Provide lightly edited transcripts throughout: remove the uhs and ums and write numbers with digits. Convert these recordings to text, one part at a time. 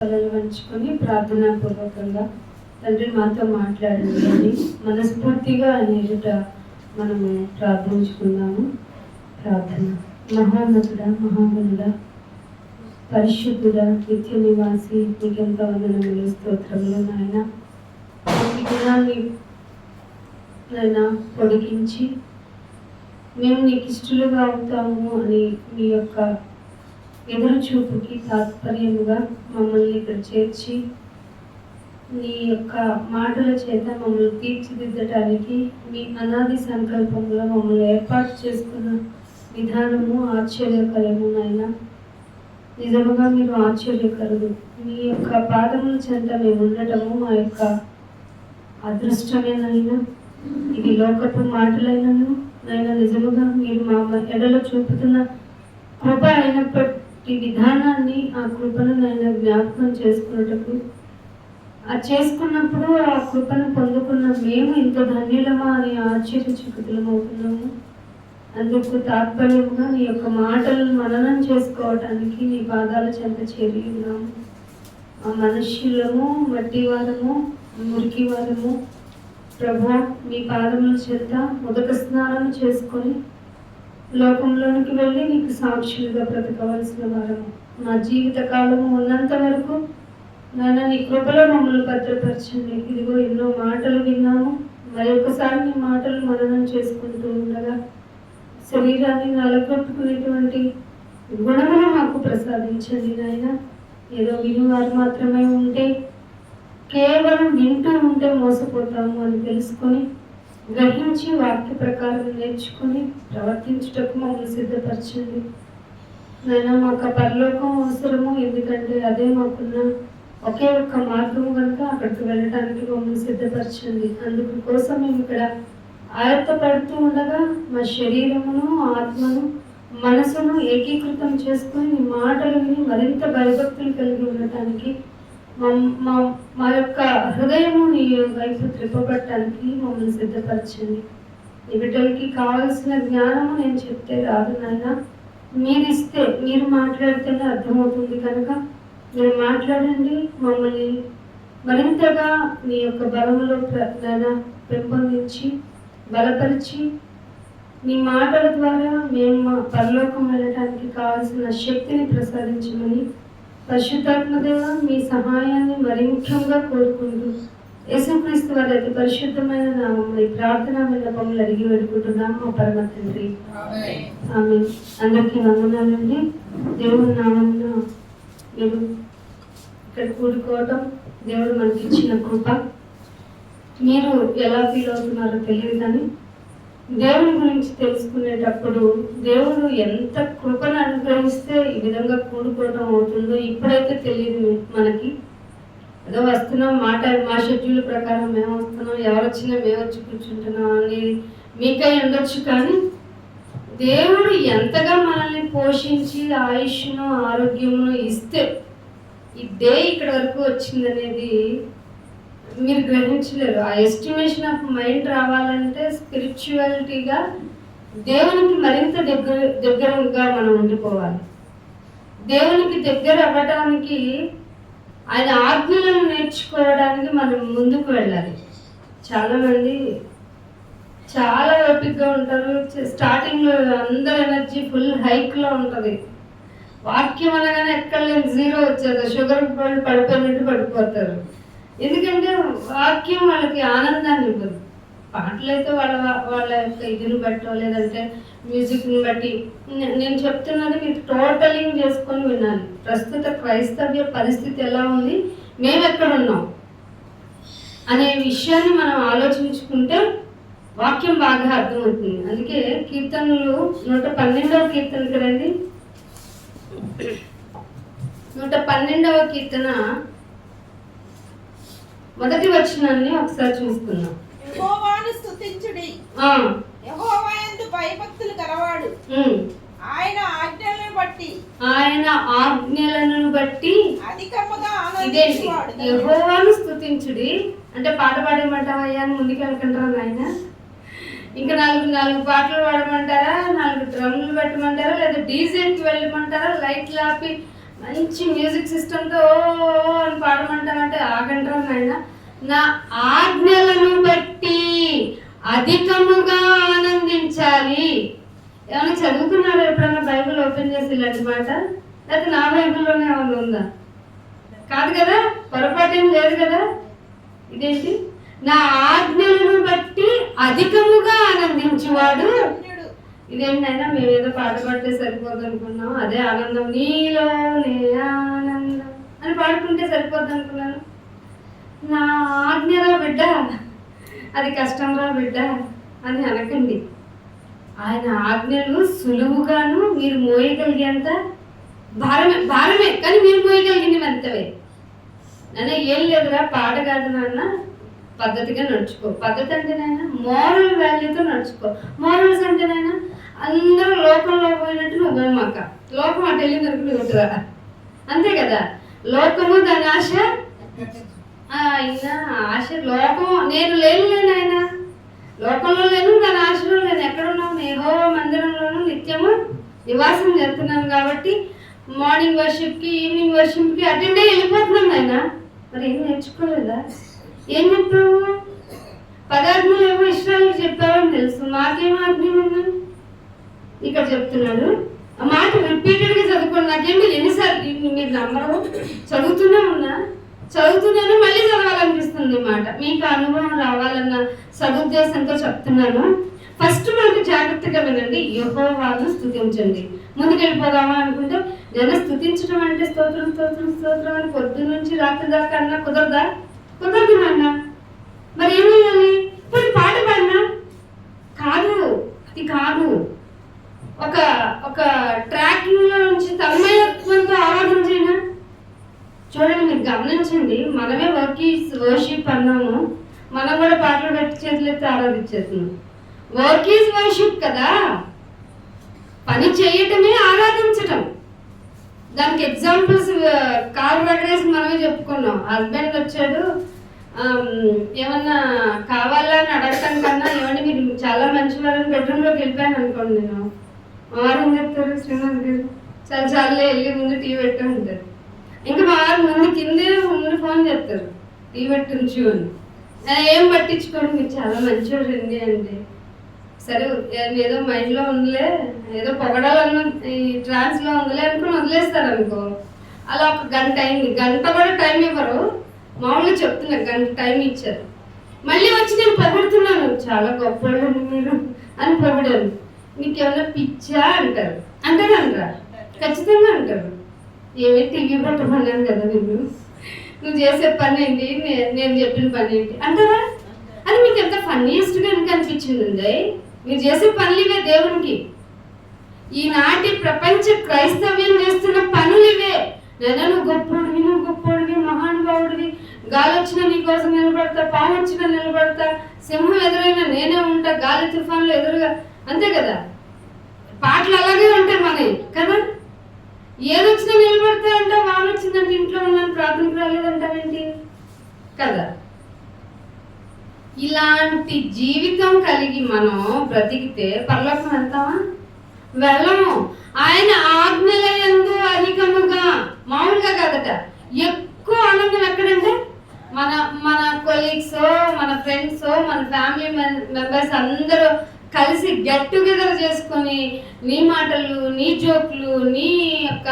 తలలు వంచుకొని ప్రార్థనాపూర్వకంగా తండ్రి మాతో మాట్లాడండి అని మనస్ఫూర్తిగా ఎదుట మనము ప్రార్థించుకున్నాము. ప్రార్థన. మహోన్నతుడా, మహాగణుడా, పరిశుద్ధుడా, నిత్య నివాసి, నీకెంత వందనములు, స్తోత్రములు నాయన. ఈ దినాన్ని నాయన పొడిగించి మేము నీకు ఇష్టలుగా అవుతాము అని మీ యొక్క ఎదురు చూపుకి తాత్పర్యముగా మమ్మల్ని ఇక్కడ చేర్చి నీ యొక్క మాటల చేత మమ్మల్ని తీర్చిదిద్దటానికి మీ అనాది సంకల్పంలో మమ్మల్ని ఏర్పాటు చేసుకున్న విధానము ఆశ్చర్యకరము నాయన. నిజముగా మీరు ఆశ్చర్యకరుడు. మీ యొక్క పాదముల చెంత మేము ఉండటము మా యొక్క అదృష్టమేనైనా. ఇది లోకపు మాటలైనను నాయన, నిజముగా మీరు మా ఎడలో చూపుతున్న కృప అయినప్పటి విధానాన్ని, ఆ కృపను నాయన జ్ఞాపకం చేసుకున్నటకు, ఆ చేసుకున్నప్పుడు ఆ కృపను పొందుకున్న మేము ఇంత ధన్యులమా అని ఆశ్చర్యచకితులమవుతున్నాము. అందుకు తాత్పర్యంగా నీ యొక్క మాటలను మననం చేసుకోవటానికి నీ పాదాల చెంత చేరి ఉన్నాము. ఆ మనుష్యులము, మట్టి వారము, మురికి వారము ప్రభువా, మీ పాదముల చెంత ఉదక స్నానం చేసుకొని లోకంలోనికి వెళ్ళి నీకు సాక్షులుగా బ్రతకవలసిన వారము. మా జీవిత కాలము ఉన్నంత వరకు నాయన నీ కృపలో మమ్మల్ని భద్రపరచండి. ఇదిగో ఎన్నో మాటలు విన్నాము, మరొకసారి నీ మాటలు మననం చేసుకుంటూ ఉండగా శరీరాన్ని నలగొట్టుకునేటువంటి గుణములు మాకు ప్రసాదించండి నాయన. ఏదో వినివారు మాత్రమే ఉంటే, కేవలం వింటూ ఉంటే మోసపోతాము అని తెలుసుకొని గ్రహించి వాక్య ప్రకారం నేర్చుకొని ప్రవర్తించుటకు మమ్మల్ని సిద్ధపరచండి నాయన. మాకు పరలోకం అవసరము, ఎందుకంటే అదే మాకున్న ఒకే ఒక్క మార్గం కనుక అక్కడికి వెళ్ళడానికి మమ్మల్ని సిద్ధపరచండి. అందుకు కోసం మేము ఇక్కడ ఆయత్తపడుతూ ఉండగా మా శరీరమును, ఆత్మను, మనసును ఏకీకృతం చేసుకొని నీ మాటలు విని మరింత భయభక్తులు కలిగి ఉండటానికి, మా యొక్క హృదయము నీ వైపు త్రిప్పబట్టడానికి మమ్మల్ని సిద్ధపరచండి. ఈ బిడ్డలకి కావలసిన జ్ఞానము నేను చెప్తే రాదు నాయన, మీరు ఇస్తే, మీరు మాట్లాడితేనే అర్థమవుతుంది కనుక మీరు మాట్లాడండి. మమ్మల్ని మరింతగా నీ యొక్క బలములో పెంపొందించి బలపరిచి నీ మాటల ద్వారా మేము మా పరలోకం వెళ్ళడానికి కావాల్సిన శక్తిని ప్రసాదించమని పరిశుద్ధాత్మదేవ మీ సహాయాన్ని మరి ముఖ్యంగా కోరుకుంటూ యేసుక్రీస్తు వారి అతి పరిశుద్ధమైన నామములో ఈ ప్రార్థన విన్నపములు అడిగి వేడుకుంటున్నాం మా పరమ తండ్రి, ఆమేన్. అందరికీ వందనాలండి. దేవుని నామమున మీరు ఇక్కడ కూడుకోవటం దేవుడు మనకి ఇచ్చిన కృప. మీరు ఎలా ఫీల్ అవుతున్నారో తెలియదు, కానీ దేవుని గురించి తెలుసుకునేటప్పుడు దేవుడు ఎంత కృపను అనుగ్రహిస్తే ఈ విధంగా కూడుకోవడం అవుతుందో ఇప్పుడైతే తెలియదు మనకి. ఏదో వస్తున్నాం, మా షెడ్యూల్ ప్రకారం మేము వస్తున్నాం, ఎవరు వచ్చినా మేము వచ్చి కూర్చుంటున్నాం అని మీకై ఉండొచ్చు, కానీ దేవుడు ఎంతగా మనల్ని పోషించి ఆయుష్ను, ఆరోగ్యమును ఇస్తే ఈ డే ఇక్కడ వరకు వచ్చిందనేది మీరు గ్రహించలేరు. ఆ ఎస్టిమేషన్ ఆఫ్ మైండ్ రావాలంటే స్పిరిచువాలిటీగా దేవునికి మరింత దగ్గరగా మనం ఉండిపోవాలి. దేవునికి దగ్గర అవ్వడానికి, ఆయన ఆజ్ఞలను నేర్చుకోవడానికి మనం ముందుకు వెళ్ళాలి. చాలామంది చాలా ఓపికగా ఉంటారు. స్టార్టింగ్లో అందరు ఎనర్జీ ఫుల్ హైక్లో ఉంటుంది. వాక్యం అనగానే ఎక్కడ లేని జీరో వచ్చేది, షుగర్ పడిపోయినట్టు పడిపోతారు. ఎందుకంటే వాక్యం వాళ్ళకి ఆనందాన్ని ఇవ్వదు. పాటలైతే వాళ్ళ యొక్క ఇదిని బట్టో లేదంటే మ్యూజిక్ని బట్టి. నేను చెప్తున్నది మీరు టోటలింగ్ చేసుకొని వినాలి. ప్రస్తుత క్రైస్తవ్య పరిస్థితి ఎలా ఉంది, మేము ఎక్కడున్నాం అనే విషయాన్ని మనం ఆలోచించుకుంటే వాక్యం బాగా అర్థమవుతుంది. అందుకే కీర్తనలు 112వ కీర్తనకి రండి. 112వ కీర్తన మొదటి వచనాన్ని ఒకసారి చూసుకున్నాం. యెహోవాను స్తుతించుడి, యెహోవా యందు భయభక్తులు గలవాడు, ఆయన ఆజ్ఞలను బట్టి అధికముగా ఆనందించువాడు. యెహోవాను స్తుతించుడి అంటే పాట పాడేమంటావయ్యా అని ముందుకెళ్ళకంటారా నాయన? ఇంకా నాలుగు పాటలు పాడమంటారా, 4 డ్రమ్లు పెట్టమంటారా, లేదా డీజేకి వెళ్ళమంటారా, లైట్లు ఆపి మంచి మ్యూజిక్ సిస్టంతో ఆగంటారు నాయన, నా ఆజ్ఞలను బట్టి అధికముగా ఆనందించాలి. ఏమైనా చదువుకున్నారా ఎప్పుడైనా బైబిల్ ఓపెన్ చేసి ఇలాంటి మాట? లేకపోతే నా బైబిల్లోనే ఏమైనా ఉందా? కాదు కదా, పొరపాటు ఏం లేదు కదా. ఇదేంటి? నా ఆజ్ఞలను బట్టి అధికముగా ఆనందించేవాడు. ఇదేంటైనా మేము ఏదో పాట పాడితే సరిపోదు అనుకున్నాం, అదే ఆనందం, నీలోనే ఆనందం అని పాడుకుంటే సరిపోద్ది అనుకున్నాను. నా ఆజ్ఞరా బిడ్డ, అది కష్టంరా బిడ్డ అని అనకండి. ఆయన ఆజ్ఞలు సులువుగాను మీరు మోయగలిగేంత భారమే, కానీ మీరు మోయగలిగింది అంతవే. నాన్న ఏం లేదురా, పాట కాదు నాన్న, పద్ధతిగా నడుచుకో. పద్ధతి అంటే నాయన మోరల్ వాల్యూతో నడుచుకో. మోరల్స్ అంటే నాయన అందరూ లోకంలో పోయినట్టు నువ్వు పోమాక, లోకం అటు వెళ్ళిన వరకు నువ్వు ఇటురా, అంతే కదా. లోకము దాని ఆశ, అయినా ఆశ లోకం, నేను లేను, లోకంలో లేను, దాని ఆశలో నేను ఎక్కడున్నాను, యెహోవా మందిరంలోనూ నిత్యము నివాసం చేస్తున్నాను. కాబట్టి మార్నింగ్ వర్షిప్కి ఈవినింగ్ వర్షిప్కి అటెండ్ అయ్యి వెళ్ళిపోతున్నాను ఆయన. మరి ఏం నేర్చుకోలేదా? ఏం చెప్పావు? 10 ఆజ్ఞలు ఏమో ఇష్టాలకు చెప్పావని తెలుసు, మాకేమో ఆజ్ఞలు ఉన్నాయి ఇక్కడ చెప్తున్నాడు. ఆ మాట రిపీటెడ్గా చదువుకోండి. నాకేమి ఎన్నిసార్లు మీరు నమ్మరు, చదువుతున్నాను మళ్ళీ చదవాలనిపిస్తుంది మాట. మీకు అనుభవం రావాలన్న సదుద్దేశంతో చెప్తున్నాను. ఫస్ట్ మనకు జాగ్రత్తగా వినండి, యెహోవాను స్తుతించండి. ముందుకెళ్ళిపోదామా అనుకుంటే, నేను స్తుతించడం అంటే స్తోత్రం స్తోత్రం స్తోత్రం అని పొద్దు నుంచి రాత్రి దాకా అన్నా కుదరదా? కుదరదు నాన్న. మరి ఏమయ్యాలి? ఇప్పుడు పాట పాడినా కాదు, అది కాదు. ఒక ట్రాకింగ్ లో నుంచి తన్మయత్వంతో ఆరాధన చేయనా? చూడండి, మీరు గమనించండి, మనమే వర్షిప్ అన్నాము, మనం కూడా పాటలు పెట్టి చేతులెత్తి ఆరాధించేస్తున్నాం. వర్క్ ఈజ్ వర్షిప్ కదా, పని చేయటమే ఆరాధించటం. దానికి ఎగ్జాంపుల్స్ కారు రగడేసి మనమే చెప్పుకున్నాం. హస్బెండ్ వచ్చాడు, ఏమన్నా కావాలా అని అడగటం కన్నా, ఏమంటే మీరు చాలా మంచివారని బెడ్రూమ్లోకి వెళ్ళిపోయాను అనుకోండి, నేను వారు చెప్తారు, శ్రీనివాస్ గారు చాలే వెళ్ళి ముందు టీ పెట్టు అంటారు. ఇంకా మా వారు ముందు కిందే ముందు ఫోన్ చెప్తారు, టీ పెట్టించు అని. ఏం పట్టించుకోండి, మీరు చాలా మంచివారండి అంటే, సరే ఏదో మైండ్లో ఉందిలే, ఏదో పొగడాలన్న ఈ ట్రాన్స్లో ఉందిలే అనుకుని వదిలేస్తారు అనుకో. అలా ఒక గంట అయింది, గంట కూడా టైం ఇవ్వరు, మామూలుగా చెప్తున్నారు, గంట టైం ఇచ్చారు. మళ్ళీ వచ్చి నేను పొగుడుతున్నాను, చాలా గొప్పవాళ్ళండి మీరు అని పొగిడాను. మీకు ఏమైనా పిచ్చా అంటారు, అంటారా? ఖచ్చితంగా అంటారు. ఏమే టీవీ పెట్టమన్నాను కదా నువ్వు చేసే పని ఏంటి, నేను చెప్పిన పని ఏంటి అంటారా? అది మీకు ఎంత ఫన్నీయెస్ట్గా ఎందుకు అనిపించింది? మీరు చేసే పనులు ఇవే దేవునికి. ఈనాటి ప్రపంచ క్రైస్తవ్యం చేస్తున్న పనులు ఇవే. నువ్వు గొప్పోడివి, మహానుభావుడివి, గాలి వచ్చినా నీ కోసం నిలబడతా, పాము వచ్చినా నిలబడతా, సింహం ఎదురైనా నేనే ఉంటా, గాలి తుఫాన్లు ఎదురుగా, అంతే కదా. పాటలు అలాగే ఉంటాయి మనవి కదా. ఏదొచ్చినా నిలబడతా అంటా, వాన వచ్చిందంటే ఇంట్లో ఉన్నాను, ప్రార్థనకు రాలేదంటావేంటి కదా. ఇలాంటి జీవితం కలిగి మనం బ్రతికితే పరలోకం వెళ్తామా? వెళ్ళము. ఆయన ఆజ్ఞల యందు అధికముగా, మామూలుగా కాదట, ఎక్కువ ఆనందం ఎక్కడంటే మన కొలీగ్స్, మన ఫ్రెండ్స్, మన ఫ్యామిలీ మెంబర్స్ అందరూ కలిసి గెట్ టుగెదర్ చేసుకొని నీ మాటలు, నీ జోకులు, నీ యొక్క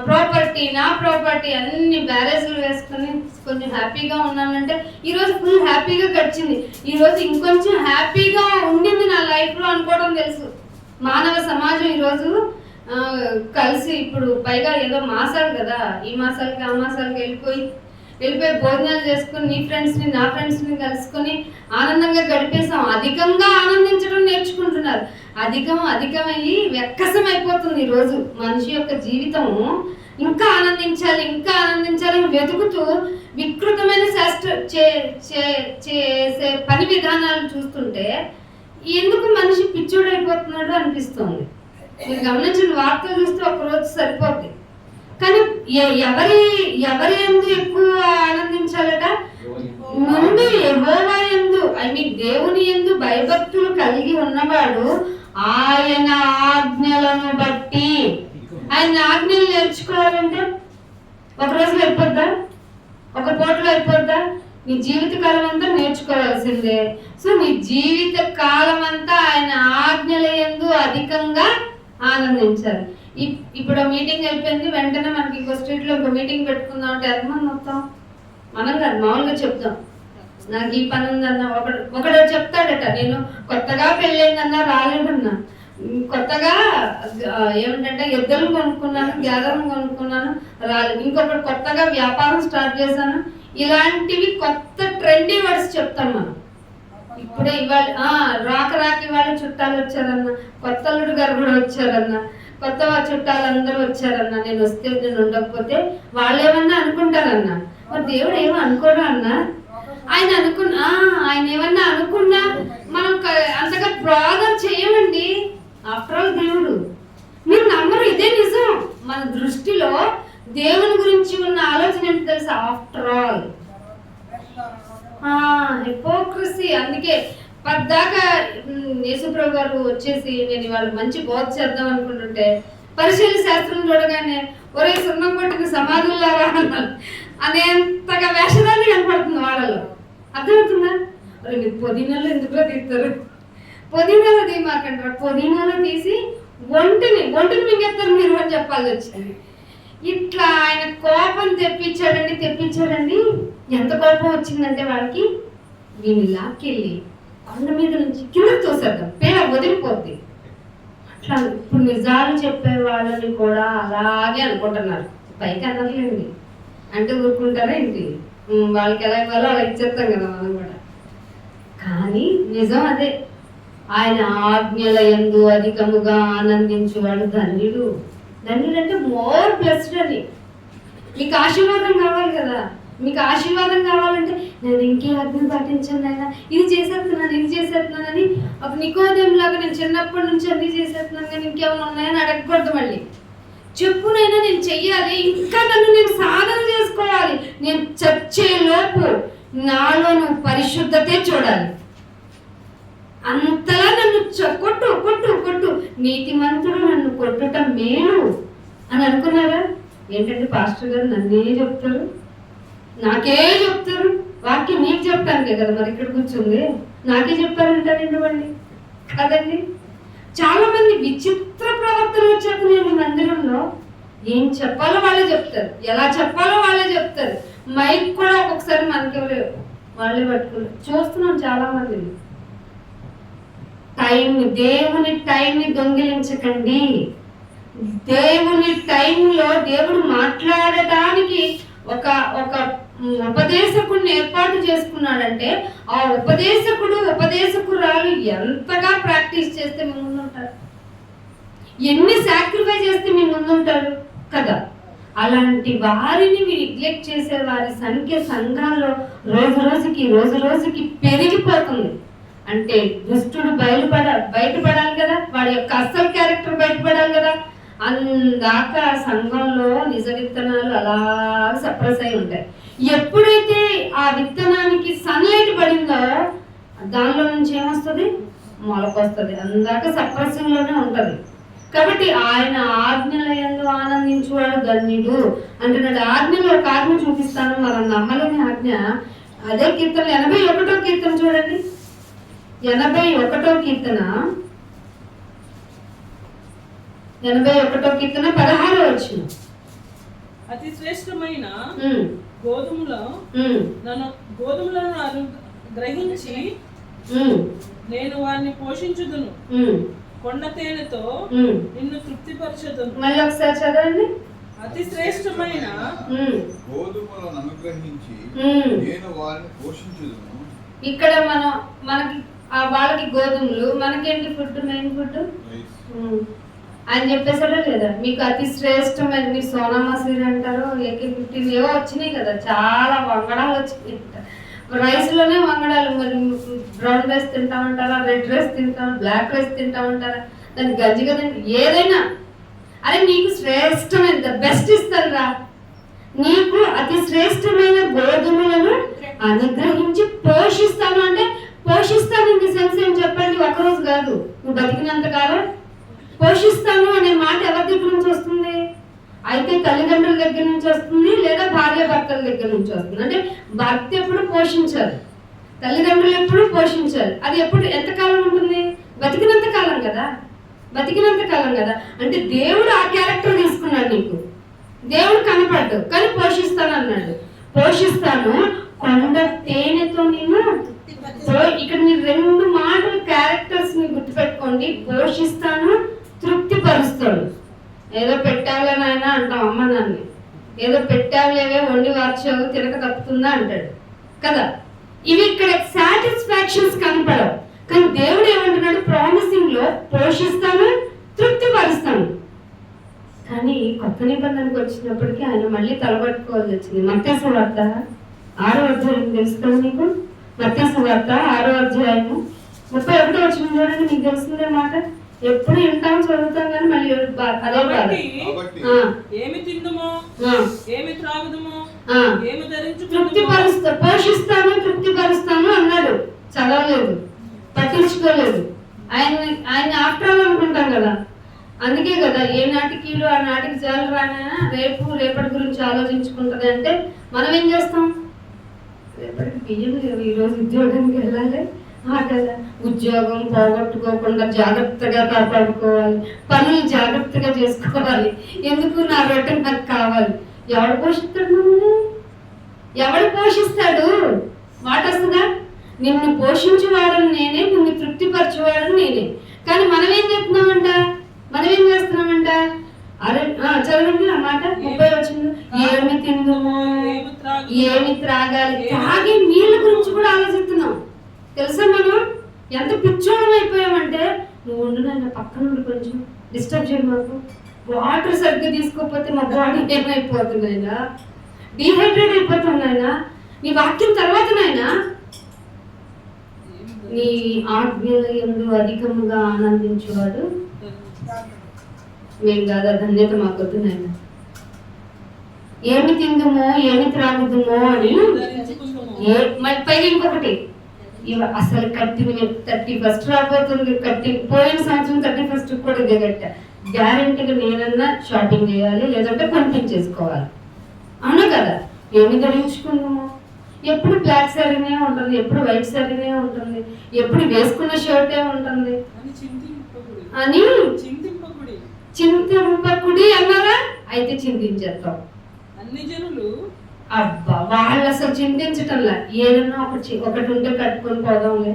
ప్రాపర్టీ, నా ప్రాపర్టీ అన్ని బ్యారేజ్లు వేసుకొని కొంచెం హ్యాపీగా ఉన్నానంటే, ఈరోజు ఫుల్ హ్యాపీగా గడిచింది, ఈరోజు ఇంకొంచెం హ్యాపీగా ఉండింది నా లైఫ్లో అనుకోవడం తెలుసు. మానవ సమాజం ఈరోజు కలిసి, ఇప్పుడు పైగా ఏదో మాసాలు కదా, ఈ మాసాలకి ఆ మాసాలకి వెళ్ళిపోయి భోజనాలు చేసుకుని నీ ఫ్రెండ్స్ని నా ఫ్రెండ్స్ని కలుసుకొని ఆనందంగా గడిపేసాం. అధికంగా ఆనందించడం నేర్చుకుంటున్నారు. అధికమయ్యి వెక్కసం అయిపోతుంది ఈరోజు మనిషి యొక్క జీవితము. ఇంకా ఆనందించాలి వెతుకుతూ వికృతమైన చేసే పని విధానాలు చూస్తుంటే ఎందుకు మనిషి పిచ్చోడైపోతున్నాడు అనిపిస్తుంది. మీరు గమనించిన వార్తలు చూస్తే ఒకరోజు సరిపోద్ది. కానీ ఎవరి యందు ఎక్కువ ఆనందించాలట? ముందు యెహోవా యందు, దేవుని యందు భయభక్తులు కలిగి ఉన్నవాడు ఆయన ఆజ్ఞలను బట్టి. ఆయన ఆజ్ఞలు నేర్చుకోవాలంటే ఒక రోజు అయిపోద్దా? ఒక పూటలో అయిపోద్దా? నీ జీవిత కాలం అంతా నేర్చుకోవాల్సిందే. సో నీ జీవిత కాలం అంతా ఆయన ఆజ్ఞల యందు అధికంగా ఆనందించాలి. ఇప్పుడు మీటింగ్ అయిపోయింది, వెంటనే మనకి ఇంకో స్ట్రీట్లో ఇంకో మీటింగ్ పెట్టుకుందాం అంటే ఎంతమంది మొత్తం? మనం కాదు, మామూలుగా చెప్తాం, నాకు ఈ పని ఉందన్నా. ఒకడు చెప్తాడట, నేను కొత్తగా పెళ్ళైందన్నా రాలేదన్నా, కొత్తగా ఏమిటంటే ఎద్దులు కొనుక్కున్నాను, గ్యాదరం కొనుక్కున్నాను, రాలేదు. ఇంకొకటి కొత్తగా వ్యాపారం స్టార్ట్ చేశాను. ఇలాంటివి కొత్త ట్రెండీ వర్డ్స్ చెప్తాం మనం. ఇప్పుడే ఇవాళ రాక ఇవాళ చుట్టాలు వచ్చారన్న, కొత్త అల్లుడు గారు కూడా వచ్చారన్న, కొత్త చుట్టాలందరూ వచ్చారన్న, నేను వస్తే నేను ఉండకపోతే వాళ్ళు ఏమన్నా అనుకుంటారన్నా. మరి దేవుడు ఏమో అనుకోరా అన్న? ఆయన ఏమన్నా అనుకున్నా మనం అంతగా ప్రార్థన చేయమండి. ఆఫ్టర్ ఆల్ దేవుడు, మీరు నమ్మరు, ఇదే నిజం. మన దృష్టిలో దేవుని గురించి ఉన్న ఆలోచన ఏంటి తెలుసా? After all hypocrisy. అందుకే పద్దాకా యేసుప్రభు గారు వచ్చేసి నేను ఇవాళ మంచి బోధ చేద్దాం అనుకుంటుంటే పరిశీలి శాస్త్రం చూడగానే ఒరే సున్నం కొట్టిన సమాధుల్లారా అనేంతగా వేషధాన్ని కనపడుతుంది వాళ్ళలో. అర్థమవుతుందా? మరి మీరు పుదీనాలో ఎందుకులో తీస్తారు? పుదీనాలో తీయమాకంటారు. పుదీనాలో తీసి ఒంటిని మింగేస్తారు మీరు అని చెప్పాల్సి వచ్చింది. ఇట్లా ఆయన కోపం తెప్పించాడండి. ఎంత కోపం వచ్చిందంటే వాళ్ళకి, వీని లాక్కెళ్ళి కొండ మీద నుంచి కింద తోసేద్దాం, పేర వదిలిపోద్ది. అట్లా ఇప్పుడు నిజాలు చెప్పే వాళ్ళని కూడా అలాగే అనుకుంటున్నారు. పైకి అనర్లేండి అంటే ఊరుకుంటారా ఏంటి? వాళ్ళకి ఎలా ఇవ్వాలో అలా ఇచ్చేస్తాం కదా మనం కూడా. కానీ నిజం అదే, ఆయన ఆజ్ఞల యందు అధికముగా ఆనందించేవాడు ధన్యుడు. ధన్యుడు అంటే మోర్ బ్లెస్డ్ అని. మీకు ఆశీర్వాదం కావాలి కదా, మీకు ఆశీర్వాదం కావాలంటే నేను ఇంకే ఆజ్ఞ పాటించాను ఆయన, ఇది చేసేస్తున్నానని ఒక నికోదేం లాగా నేను చిన్నప్పటి నుంచి అన్ని చేసేస్తున్నాను కానీ ఇంకేమైనా ఉన్నాయని అడగకూడదు. మళ్ళీ చెప్పునైనా నేను చెయ్యాలి, ఇంకా నన్ను నేను సాధన చేసుకోవాలి. నేను చచ్చే లోపు నాలో నువ్వు పరిశుద్ధతే చూడాలి. అంతలా నన్ను కొట్టు నీతిమంతుడు నన్ను కొట్టుట మేలు అని అనుకున్నారా? ఏంటంటే పాస్టర్ గారు నన్నే చెప్తారు, నాకే చెప్తారు, వాక్యం నీకు చెప్తాను కదా, మరి ఇక్కడ కూర్చుంది నాకే చెప్పారంటారండి వాళ్ళు కదండి. చాలా మంది విచిత్ర ప్రవర్తన వచ్చేస్తున్నాయి మందిరంలో. ఏం చెప్పాలో వాళ్ళే చెప్తారు, ఎలా చెప్పాలో వాళ్ళే చెప్తారు. మైక్ కూడా ఒక్కొక్కసారి మనకి వాళ్ళే పట్టుకున్నారు. చూస్తున్నాం చాలా మంది. దేవుని టైంని దొంగిలించకండి. దేవుని టైంలో దేవుడు మాట్లాడటానికి ఒక ఉపదేశకుడిని ఏర్పాటు చేసుకున్నాడంటే ఆ ఉపదేశకురాలు ఎంతగా ప్రాక్టీస్ చేస్తే మీ ముందుంటారు, ఎన్ని సాక్రిఫైస్ చేస్తే మీ ముందుంటారు కదా. అలాంటి వారిని నెగ్లెక్ట్ చేసే వారి సంఖ్య సంఘాల్లో రోజు రోజుకి పెరిగిపోతుంది. అంటే దుష్టుడు బయటపడాలి కదా, వాడి యొక్క అసలు క్యారెక్టర్ బయటపడాలి కదా. అందాక సంఘంలో నిజ విత్తనాలు అలా సప్రెస్ అయి ఉంటాయి. ఎప్పుడైతే ఆ విత్తనానికి సన్లైట్ పడిందో దానిలో నుంచి ఏమొస్తుంది? మొలకొస్తుంది. అందాక సప్రెసింగ్ లోనే ఉంటది. కాబట్టి ఆయన ఆజ్ఞల యందు ఆనందించువాడు ధన్యుడు అంటున్నాడు. ఆజ్ఞలో ఒక ఆజ్ఞ చూపిస్తాను, మనం నమ్మలేని ఆజ్ఞ. అదే కీర్తన 81వ కీర్తన చూడండి. 81వ కీర్తన 16వ వచనం. అతి శ్రేష్టమైన గోధుమలను గ్రహించి నేను వారిని పోషించుదును, కొండ తేనెతో నిన్ను తృప్తిపరచుదును. మళ్ళీ ఒకసారి చదవండి. అతి శ్రేష్టమైన గోధుమలను అనుగ్రహించి నేను వారిని పోషించుదును. ఇక్కడ మనకి వాళ్ళకి గోధుమలు, మనకేంటి ఫుడ్, మెయిన్ ఫుడ్ అని చెప్పేసారా లేదా? మీకు అతి శ్రేష్టమైన మీరు సోనా మసూరి అంటారు, AK-15 ఏవో వచ్చినాయి కదా, చాలా వంగడాలు వచ్చినాయి. రైస్ లోనే వంగడాలు. మరి బ్రౌన్ రైస్ తింటామంటారా, రెడ్ రైస్ తింటాం, బ్లాక్ రైస్ తింటామంటారా, దానికి గంజి కదండి. ఏదైనా అరే నీకు శ్రేష్టమైన ద బెస్ట్ ఇస్తాను రా, నీకు అతి శ్రేష్టమైన గోధుమలను అనుగ్రహించి పోషిస్తాను. అంటే పోషిస్తాను ఇన్ ది సెన్స్ ఏం చెప్పండి, ఒక్కరోజు కాదు, నువ్వు బతికినంత కాలం పోషిస్తాను అనే మాట ఎవరి దగ్గర నుంచి వస్తుంది? అయితే తల్లిదండ్రుల దగ్గర నుంచి వస్తుంది, లేదా భార్య భర్తల దగ్గర నుంచి వస్తుంది. అంటే భర్త ఎప్పుడు పోషించాలి, తల్లిదండ్రులు ఎప్పుడు పోషించాలి. అది ఎప్పుడు ఎంతకాలం ఉంటుంది? బతికినంత కాలం కదా, బతికినంత కాలం కదా. అంటే దేవుడు ఆ క్యారెక్టర్ తీసుకున్నాడు. నీకు దేవుడు కనపడ్డు, కానీ పోషిస్తాను అన్నాడు. పోషిస్తాను, కొండ తేనెతో నేను. ఇక్కడ మీరు 2 మాటలు క్యారెక్టర్స్ ని గుర్తుపెట్టుకోండి. పోషిస్తాను, తృప్తి పరుస్తాడు. ఏదో పెట్టావులే నాయన అంటాం అమ్మ నాన్ని, ఏదో పెట్టావులేవే వండి వార్చావు తినక తప్పుతుందా అంటాడు కదా. ఇవి ఇక్కడ సాటిస్ఫాక్షన్స్ కనపడవు. కానీ దేవుడు ఏమంటున్నాడు? ప్రామిసింగ్ లో పోషిస్తాను, తృప్తి పరుస్తాను. కానీ కొత్త నిబంధనకు వచ్చినప్పటికీ ఆయన మళ్ళీ తలబట్టుకోవాల్సి వచ్చింది. మత్తయి సువార్త 6వ అధ్యాయం తెలుసు కదా మీకు? మత్తయి సువార్త 6వ అధ్యాయము 31వ వచనం చూడండి. మీకు తెలిసిందే మాట, ఎప్పుడు వింటాం చదువుతాం కానీ మళ్ళీ అదే బాధ. ఏమి తిందుమో, ఏమి త్రాగుదుమో, ఏమి తృప్తి పరుస్తా, పోషిస్తాను, తృప్తి పరుస్తాను అన్నాడు. చదవలేదు, పట్టించుకోలేదు. ఆయన ఆఫ్టర్ ఆల్ అనుకుంటాం కదా. అందుకే కదా ఏ నాటికి ఆ నాటికి చాలు రానా, రేపటి గురించి ఆలోచించుకుంటది. అంటే మనం ఏం చేస్తాం? రేపటికి బియ్యం, ఈరోజు ఉద్యోగానికి వెళ్ళాలి కదా, ఉద్యోగం పోగొట్టుకోకుండా జాగ్రత్తగా కాపాడుకోవాలి, పనులు జాగ్రత్తగా చేసుకోవాలి. ఎందుకు? నా రొట్టె నాకు కావాలి. ఎవడు పోషిస్తాడు మమ్మల్ని? ఎవడు పోషిస్తాడు? మాట వస్తుందా? నిన్ను పోషించేవాడని నేనే, నిన్ను తృప్తిపరచేవాడని నేనే. కానీ మనం ఏం చెప్తున్నామంట? మనం ఏం చేస్తున్నామంట? అరే చదవండి ఆ మాట 30 వచ్చింది. ఏమి తిందుమో, ఏమి త్రాగాలి. తాగే నీళ్ళ గురించి కూడా ఆలోచిస్తున్నాం తెలుసా? మనం ఎంత పిచ్చోళం అయిపోయామంటే, నువ్వు ఉండు నాయన పక్కన నుండి కొంచెం డిస్టర్బ్ చేయడం, మాకు వాటర్ సరిగ్గా తీసుకోకపోతే మా బాడీ ఏమైపోతుంది ఆయన, డీహైడ్రేట్ అయిపోతుంది ఆయన. నీ వాక్యం తర్వాత నాయన, నీ ఆజ్ఞల యందు అధికముగా ఆనందించేవాడు మేము కాదా, ధన్యత మాకు వద్దు నాయన. ఏమి తిందుమో, ఏమి త్రాగుదుమో అని మళ్ళీ పైగా ఇంకొకటి, అసలు కట్టిన 31st రాబోతుంది. పోయిన సంవత్సరం 31st కూడా దిగట్ట. గ్యారెంటీగా నేనన్నా షాపింగ్ చేయాలి, లేదంటే కొనిపించేసుకోవాలి. అవునా కదా? ఏమి ధరించుకుందాము? ఎప్పుడు బ్లాక్ శారీనే ఉంటుంది, ఎప్పుడు వైట్ శారీనే ఉంటుంది, ఎప్పుడు వేసుకున్న షర్టే ఉంటుంది అని చింతింపకుడి అన్నారా? అయితే చింతించేస్తాం. అన్ని జనులు అబ్బా వాళ్ళు అసలు చింతించటంలా, ఏదన్నా ఒకటి ఉంటే కట్టుకొని పోదాంలే,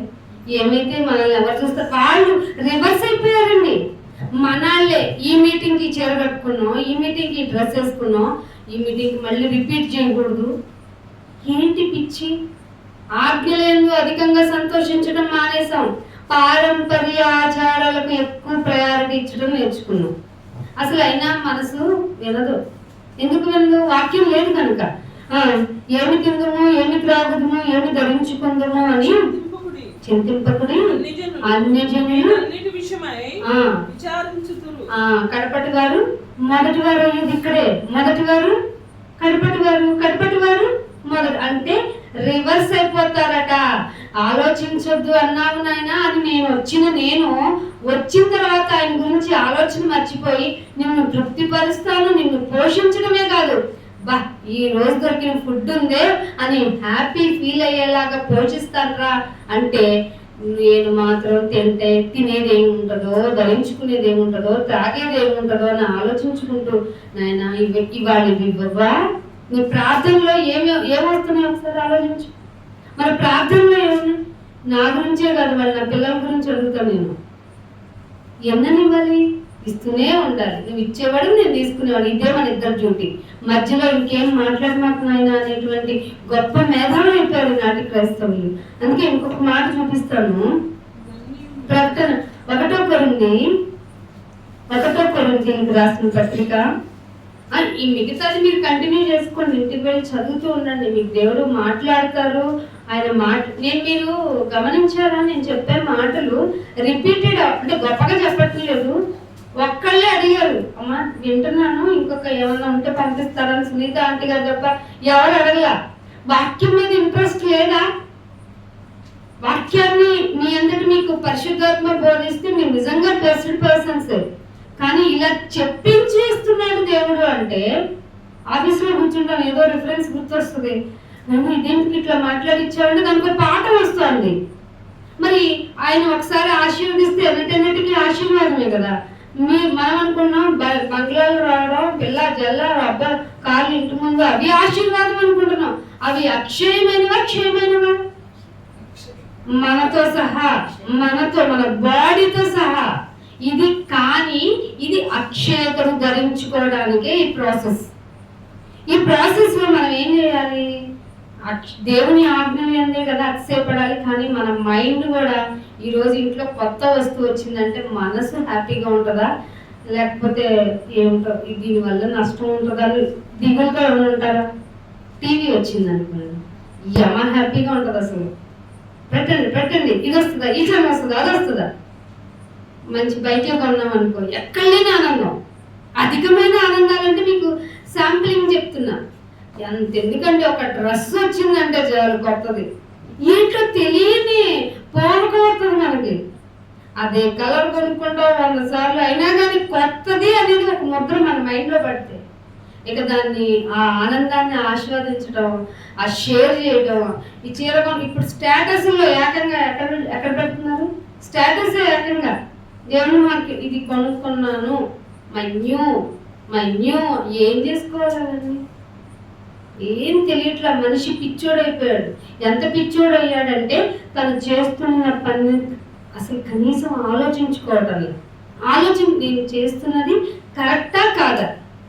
ఏమైతే మనల్ని ఎవరు చూస్తారు? వాళ్ళు రివర్స్ అయిపోయారండి. మనాళ్ళే ఈ మీటింగ్ కి చీర కట్టుకున్నాం, ఈ మీటింగ్ కి డ్రెస్ వేసుకున్నాం, ఈ మీటింగ్ మళ్ళీ రిపీట్ చేయకూడదు. ఏంటి పిచ్చి? ఆజ్ఞలందు అధికంగా సంతోషించడం మానేసాం. పారంపర్య ఆచారాలకు ఎక్కువ ప్రయారిటీ ఇచ్చడం నేర్చుకున్నాం. అసలు అయినా మనసు వినదు. ఎందుకు వినదు? వాక్యం లేదు కనుక. ఏమి తిందుము, ఏమి త్రాగుదుము, ఏమి ధరించుకుందుము అని చింతింపకుడి అన్ని జనులు కడపటి వారు మొదటి వారు అయ్యేది ఇక్కడే. మొదటి వారు కడపటి వారు, కడపటి వారు మొదటి. అంటే రివర్స్ అయిపోతారట. ఆలోచించొద్దు అన్నావు నాయన అని నేను వచ్చిన తర్వాత ఆయన గురించి ఆలోచన మర్చిపోయి నిన్ను తృప్తిపరుస్తాను, నిన్ను పోషించడమే కాదు, బా ఈ రోజు దొరికిన ఫుడ్ ఉందే అని హ్యాపీ ఫీల్ అయ్యేలాగా పోషిస్తానరా అంటే, నేను మాత్రం తినేది ఏముంటుందో, ధరించుకునేది ఏముంటుందో, తాగేది ఏముంటుందో అని ఆలోచించుకుంటూ నాయన ఇవాళ ఇవ్వవా? నీ ప్రార్థనలో ఏమవుతున్నాయి ఒకసారి ఆలోచించు. మన ప్రార్థనలో ఏమున్నాయి? నా గురించే కాదు, మరి నా పిల్లల గురించి అడుగుతాను. నేను ఎన్ననివ్వాలి? ఇస్తూనే ఉండాలి. నువ్వు ఇచ్చేవాడు, నేను తీసుకునేవాడు. ఇదే మన ఇద్దరు డ్యూటీ. మధ్యలో ఇంకేం మాట్లాడమాకు నాయన అనేటువంటి గొప్ప మేధావులు అయిపోయారు నాటి క్రైస్తవులు. అందుకే ఇంకొక మాట చూపిస్తాను. ప్రకటన 1వ కొరింథీయులకు రాసిన పత్రిక. ఈ మిగతాది మీరు కంటిన్యూ చేసుకోండి, ఇంటికి వెళ్ళి చదువుతూ ఉండండి. మీకు దేవుడు మాట్లాడతారు. ఆయన మీరు గమనించారా? నేను చెప్పే మాటలు రిపీటెడ్, అంటే గొప్పగా చెప్పట్లేదు. ఒక్కళ్ళే అడిగారు, అమ్మ వింటున్నాను, ఇంకొక ఏమన్నా ఉంటే పంపిస్తారని సునీత ఆంటీ గారు తప్ప ఎవరు అడగలా. వాక్యం మీద ఇంట్రెస్ట్ లేదా? వాక్యాన్ని మీ అందరికి మీకు పరిశుద్ధాత్మ బోధిస్తే మీరు నిజంగా బ్లెస్డ్ పర్సన్స్. కానీ ఇలా చెప్పించేస్తున్నాడు దేవుడు అంటే, ఆఫీస్లో కూర్చుంటాను ఏదో రిఫరెన్స్ గుర్తొస్తుంది, నేను ఇదేంటికి ఇట్లా మాట్లాడిచ్చామంటే దానికి ఒక పాఠం వస్తుంది. మరి ఆయన ఒకసారి ఆశీర్వదిస్తే ఎన్నిటికి ఆశీర్వాదమే కదా. మనం అనుకున్నాం బంగ్లాలు రావడం, పిల్ల జల్ల రబ్బ కార్లు ఇంటి ముందు, అవి ఆశీర్వాదం అనుకుంటున్నాం. అవి అక్షయమైనవా క్షయమైనవా? మనతో సహా, మన బాడీతో సహా. ఇది కానీ ఇది అక్షయతను ధరించుకోవడానికే ఈ ప్రాసెస్. ఈ ప్రాసెస్ లో మనం ఏం చేయాలి? దేవుని ఆజ్ఞలు అందే కదా అతిశయపడాలి. కానీ మన మైండ్ కూడా ఈరోజు ఇంట్లో కొత్త వస్తువు వచ్చిందంటే మనసు హ్యాపీగా ఉంటుందా, లేకపోతే ఏమిటో దీనివల్ల నష్టం ఉంటుందా అని దిగులుగా ఉంటారా? టీవీ వచ్చింది అనుకోండి, యమ హ్యాపీగా ఉంటుంది అసలు. పెట్టండి ఇది వస్తుందా, ఈ టైం వస్తుందా, అది వస్తుందా. మంచి బైక్లో కొన్నాం అనుకో, ఎక్కడ లేని ఆనందం. అధికమైన ఆనందాలంటే మీకు శాంప్లింగ్ చెప్తున్నా. ఎందుకంటే ఒక డ్రెస్ వచ్చిందంటే చాలు కొత్తది, ఏంటో తెలియని పోనుకోవస్తుంది మనకి. అదే కలర్ కొనుక్కుంటాం 100 సార్లు, అయినా కానీ కొత్తది అనేది ఒక ముద్ర మన మైండ్లో పడితే ఇక దాన్ని ఆ ఆనందాన్ని ఆస్వాదించడం, ఆ షేర్ చేయడం. ఈ చీర ఇప్పుడు స్టేటస్లో ఏకంగా ఎక్కడ పెడుతున్నారు? స్టేటస్ ఏకంగా దేవుని మాకు ఇది కొనుక్కున్నాను, మై న్యూ ఏం చేసుకోవాలని ఏం తెలియట్లా. మనిషి పిచ్చోడైపోయాడు. ఎంత పిచ్చోడయ్యాడంటే తను చేస్తున్న పని అసలు కనీసం ఆలోచించుకోవటం. నేను చేస్తున్నది కరెక్టా కాదా,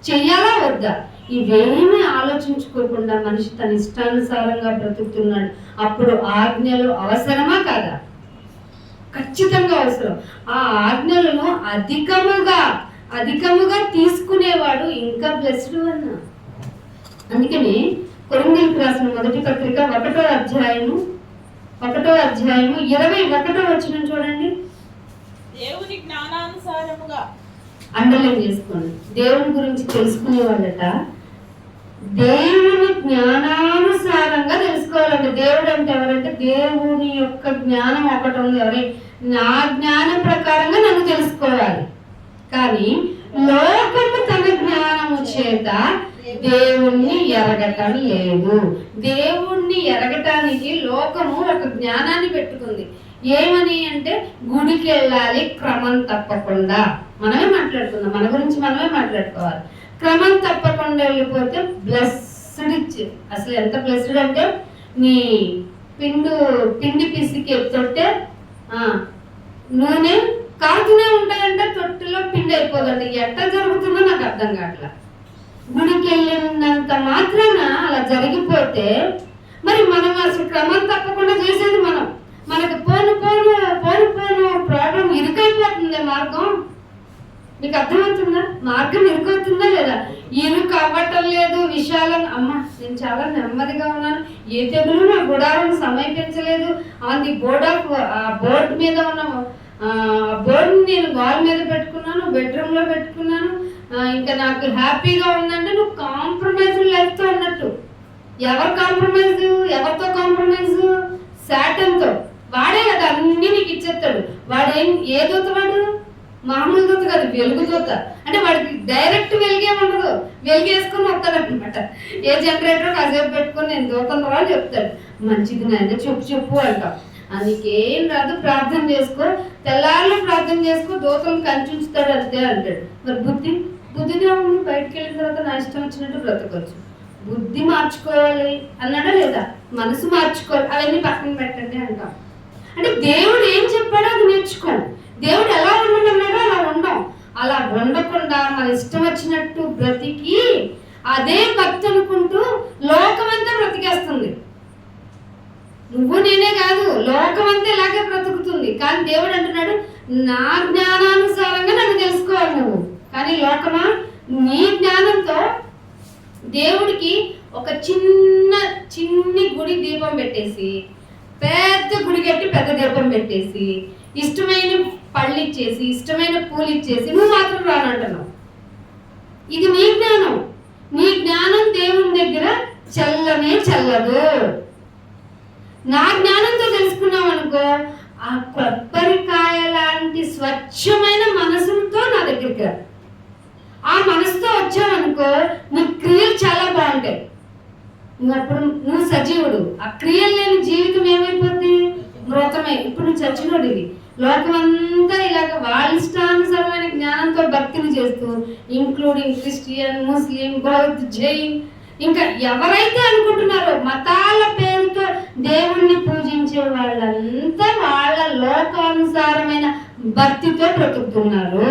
చెయ్యాలా వద్దా, ఇవేమీ ఆలోచించుకోకుండా మనిషి తన ఇష్టానుసారంగా బ్రతుకుతున్నాడు. అప్పుడు ఆజ్ఞలు అవసరమా కాదా? ఖచ్చితంగా అవసరం. ఆ ఆజ్ఞలను అధికముగా తీసుకునేవాడు ఇంకా బ్లెస్డ్ అన్నా. అందుకని కొరింథీయులకు రాసిన మొదటి పత్రిక 1వ అధ్యాయము 21వ వచనం చూడండి. దేవుని జ్ఞానానుసారముగా అండర్లైన్ చేసుకోండి. దేవుని గురించి తెలుసుకునే వాళ్ళట దేవుని జ్ఞానానుసారంగా తెలుసుకోవాలంటే. దేవుడు అంటే ఎవరంటే దేవుని యొక్క జ్ఞానం ఒకటి ఉంది. ఎవరే? నా జ్ఞానం ప్రకారంగా నన్ను తెలుసుకోవాలి. కానీ లోకము తన జ్ఞానము చేత దేవుణ్ణి ఎరగటం లేదు. దేవుణ్ణి ఎరగటానికి లోకము ఒక జ్ఞానాన్ని పెట్టుకుంది. ఏమని అంటే గుడికి వెళ్ళాలి క్రమం తప్పకుండా. మనమే మాట్లాడుకుందాం, మన గురించి మనమే మాట్లాడుకోవాలి. క్రమం తప్పకుండా వెళ్ళిపోతే బ్లెస్డ్ ఇచ్చి, అసలు ఎంత బ్లెస్డ్ అంటే నీ పిండి పిసికి తొట్టే నూనె కారుతూనే ఉంటాయంటే తొట్టిలో పిండి అయిపోదండి. ఎట్లా జరుగుతుందో నాకు అర్థం కావట్లా. గుడికి వెళ్ళినంత మాత్రాన అలా జరిగిపోతే మరి మనం అసలు క్రమం తప్పకుండా చేసేది మనకు పోను ప్రాబ్లం ఇరుకైపోతుంది. మార్గం మీకు అర్థమవుతుందా? మార్గం ఇరుకవుతుందా లేదా? ఇరుకు అవ్వటం లేదు. విశాలం అమ్మ నేను చాలా నెమ్మదిగా ఉన్నాను, ఏ తెగులు నా గుడాలను సమీపించలేదు. On the board of board మీద ఉన్న బోర్డుని నేను వాల్ మీద పెట్టుకున్నాను, బెడ్రూమ్ లో పెట్టుకున్నాను, ఇంకా నాకు హ్యాపీగా ఉందంటే నువ్వు కాంప్రమైజ్ లైఫ్తో ఉన్నట్టు. ఎవరు కాంప్రమైజ్? ఎవరితో కాంప్రమైజ్? శాటన్తో. వాడే కదా అన్ని నీకు ఇచ్చేస్తాడు. ఏ దూత వాడు? మామూలు దూత కాదు, వెలుగు దూత. అంటే వాడికి డైరెక్ట్ వెలిగే ఉండదు, వెలిగేసుకొని వస్తాడు అనమాట. ఏ జనరేటర్ కాసేపు పెట్టుకొని నేను దూతం రా అని చెప్తాడు. మంచిది నాయన చెప్పు అంటాం. నీకేం రాదు, ప్రార్థన చేసుకో, తెల్లారులు ప్రార్థన చేసుకో, దూతలను కంచుతాడు అంతే అంటాడు. మరి బుద్ధిగా ఉంది, బయటకు వెళ్ళిన తర్వాత నా ఇష్టం వచ్చినట్టు బ్రతకొచ్చు. బుద్ధి మార్చుకోవాలి అన్నాడా లేదా? మనసు మార్చుకోవాలి. అవన్నీ పక్కన పెట్టండి అంటాం. అంటే దేవుడు ఏం చెప్పాడో అది నేర్చుకోండి. దేవుడు ఎలా ఉండమన్నాడో అలా ఉండం. అలా ఉండకుండా మన ఇష్టం వచ్చినట్టు బ్రతికి అదే భక్తి అనుకుంటూ లోకమంతా బ్రతికేస్తుంది. నువ్వు నేనే కాదు, లోకమంతా ఇలాగే బ్రతుకుతుంది. కానీ దేవుడు అంటున్నాడు నా జ్ఞానానుసారంగా నన్ను తెలుసుకోవాలి నువ్వు. కానీ లోకమా నీ జ్ఞానంతో దేవుడికి ఒక చిన్ని గుడి దీపం పెట్టేసి, పెద్ద గుడి కట్టి పెద్ద దీపం పెట్టేసి, ఇష్టమైన పళ్ళు ఇచ్చేసి, ఇష్టమైన పూలు ఇచ్చేసి నువ్వు మాత్రం రానంటున్నావు. ఇది నీ జ్ఞానం. నీ జ్ఞానం దేవుని దగ్గర చెల్లదు. నా జ్ఞానంతో తెలుసుకున్నావు అనుకో, ఆ కొబ్బరికాయ లాంటి స్వచ్ఛమైన మనసుతో నా దగ్గరికి రా. ఆ మనసుతో వచ్చావనుకో నీ క్రియలు చాలా బాగుంటాయి. అప్పుడు నువ్వు సజీవుడు. ఆ క్రియలు లేని జీవితం ఏమైపోద్ది? మృతమే. ఇప్పుడు నువ్వు చచ్చినోడివి. లోకమంతా ఇలాగ వాళ్ళ ఇష్టానుసారమైన జ్ఞానంతో భక్తిని చేస్తూ, ఇంక్లూడింగ్ క్రిస్టియన్, ముస్లిం, బౌద్ధ్, జైన్, ఇంకా ఎవరైతే అనుకుంటున్నారో మతాల పేరుతో దేవుణ్ణి పూజించే వాళ్ళంతా వాళ్ళ లోకానుసారమైన భక్తితో బ్రతుకుతున్నారు.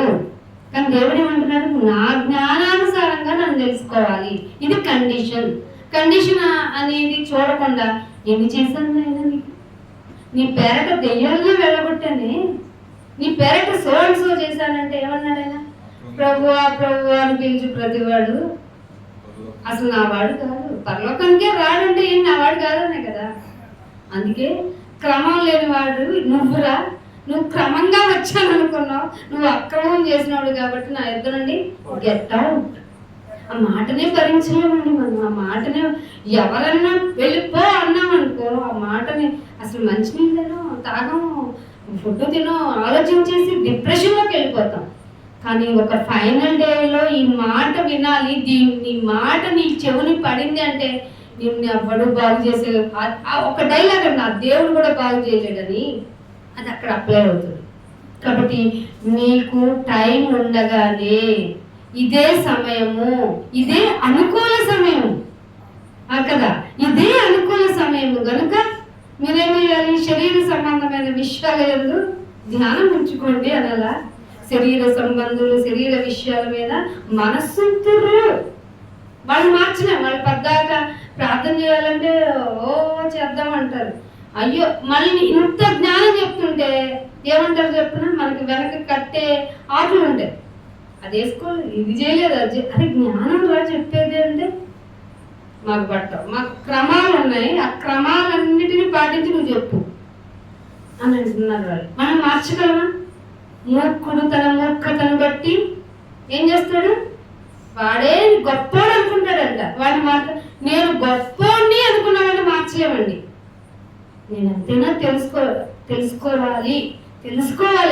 కానీ దేవుడు ఏమంటున్నాడు? నా జ్ఞానానుసారంగా నన్ను తెలుసుకోవాలి. ఇది కండిషన్. కండిషన్ అనేది చూడకుండా ఎన్ని చేశాను నాయనా నీకు? నీ పేరట దెయ్యాలను వెళ్ళగొట్టానే, నీ పేరట సో అండ్ సో చేశానంటే ఏమన్నాడు ఆయన? ప్రభువా ప్రభువా అని పిలిచి ప్రతివాడు అసలు నా వాడు కాదు, పరలోకానికే రాడంటే ఏం నా వాడు కాదనే కదా. అందుకే క్రమం లేని వాడు నువ్వురా. నువ్వు క్రమంగా వచ్చాను అనుకున్నావు, నువ్వు అక్రమం చేసినాడు కాబట్టి నా ఎద్దు నుండి గెట్ అవుట్. ఆ మాటనే భరించలేమండి మనం. ఆ మాటనే ఎవరన్నా వెళ్ళిపో అన్నామనుకో, ఆ మాటని అసలు మంచినీళ్ళు తినో, తాగము, ఫుడ్ తినో, ఆలోచించేసి డిప్రెషన్లోకి వెళ్ళిపోతాం. కానీ ఒక ఫైనల్ డేలో ఈ మాట వినాలి. ఈ మాట నీ చెవుని పడింది అంటే నిన్ను ఎవ్వడు బాగు చేసే ఒక డైలాగ్ అన్న దేవుడు కూడా బాగు చేయలేడని అది అక్కడ అప్లై అవుతుంది. కాబట్టి నీకు టైం ఉండగానే ఇదే సమయము, ఇదే అనుకూల సమయం కదా, ఇదే అనుకూల సమయము కనుక మీరేం చేయాలి? శరీర సంబంధమైన విషయాల యందు ధ్యానం ఉంచుకోండి అనాలా. శరీర సంబంధులు, శరీర విషయాల మీద మనస్సుంతురు. వాళ్ళు మార్చిన వాళ్ళు పద్దాక ప్రార్థన చేయాలంటే ఓ చేద్దామంటారు. అయ్యో మళ్ళీ ఇంత జ్ఞానం చెప్తుంటే ఏమంటారు చెప్తున్నా? మనకి వెనక కట్టే ఆటలు ఉంటాయి, అది వేసుకోవాలి, ఇది చేయలేదు, అది అరే జ్ఞానం రా చెప్పేది అంటే మాకు పట్టవు, మాకు క్రమాలు ఉన్నాయి, ఆ క్రమాలన్నిటినీ పాటించి నువ్వు చెప్పు అని అంటున్నారు వాళ్ళు. మనం మార్చగలమా? మూర్ఖుడు తన మూర్ఖతను బట్టి ఏం చేస్తాడు? వాడే గొప్పోడు అనుకుంటాడంట. వాడిని నేను గొప్పోడిని అనుకున్న వాడిని మార్చలేమండి. నేను అంతేనా తెలుసుకోవాలి.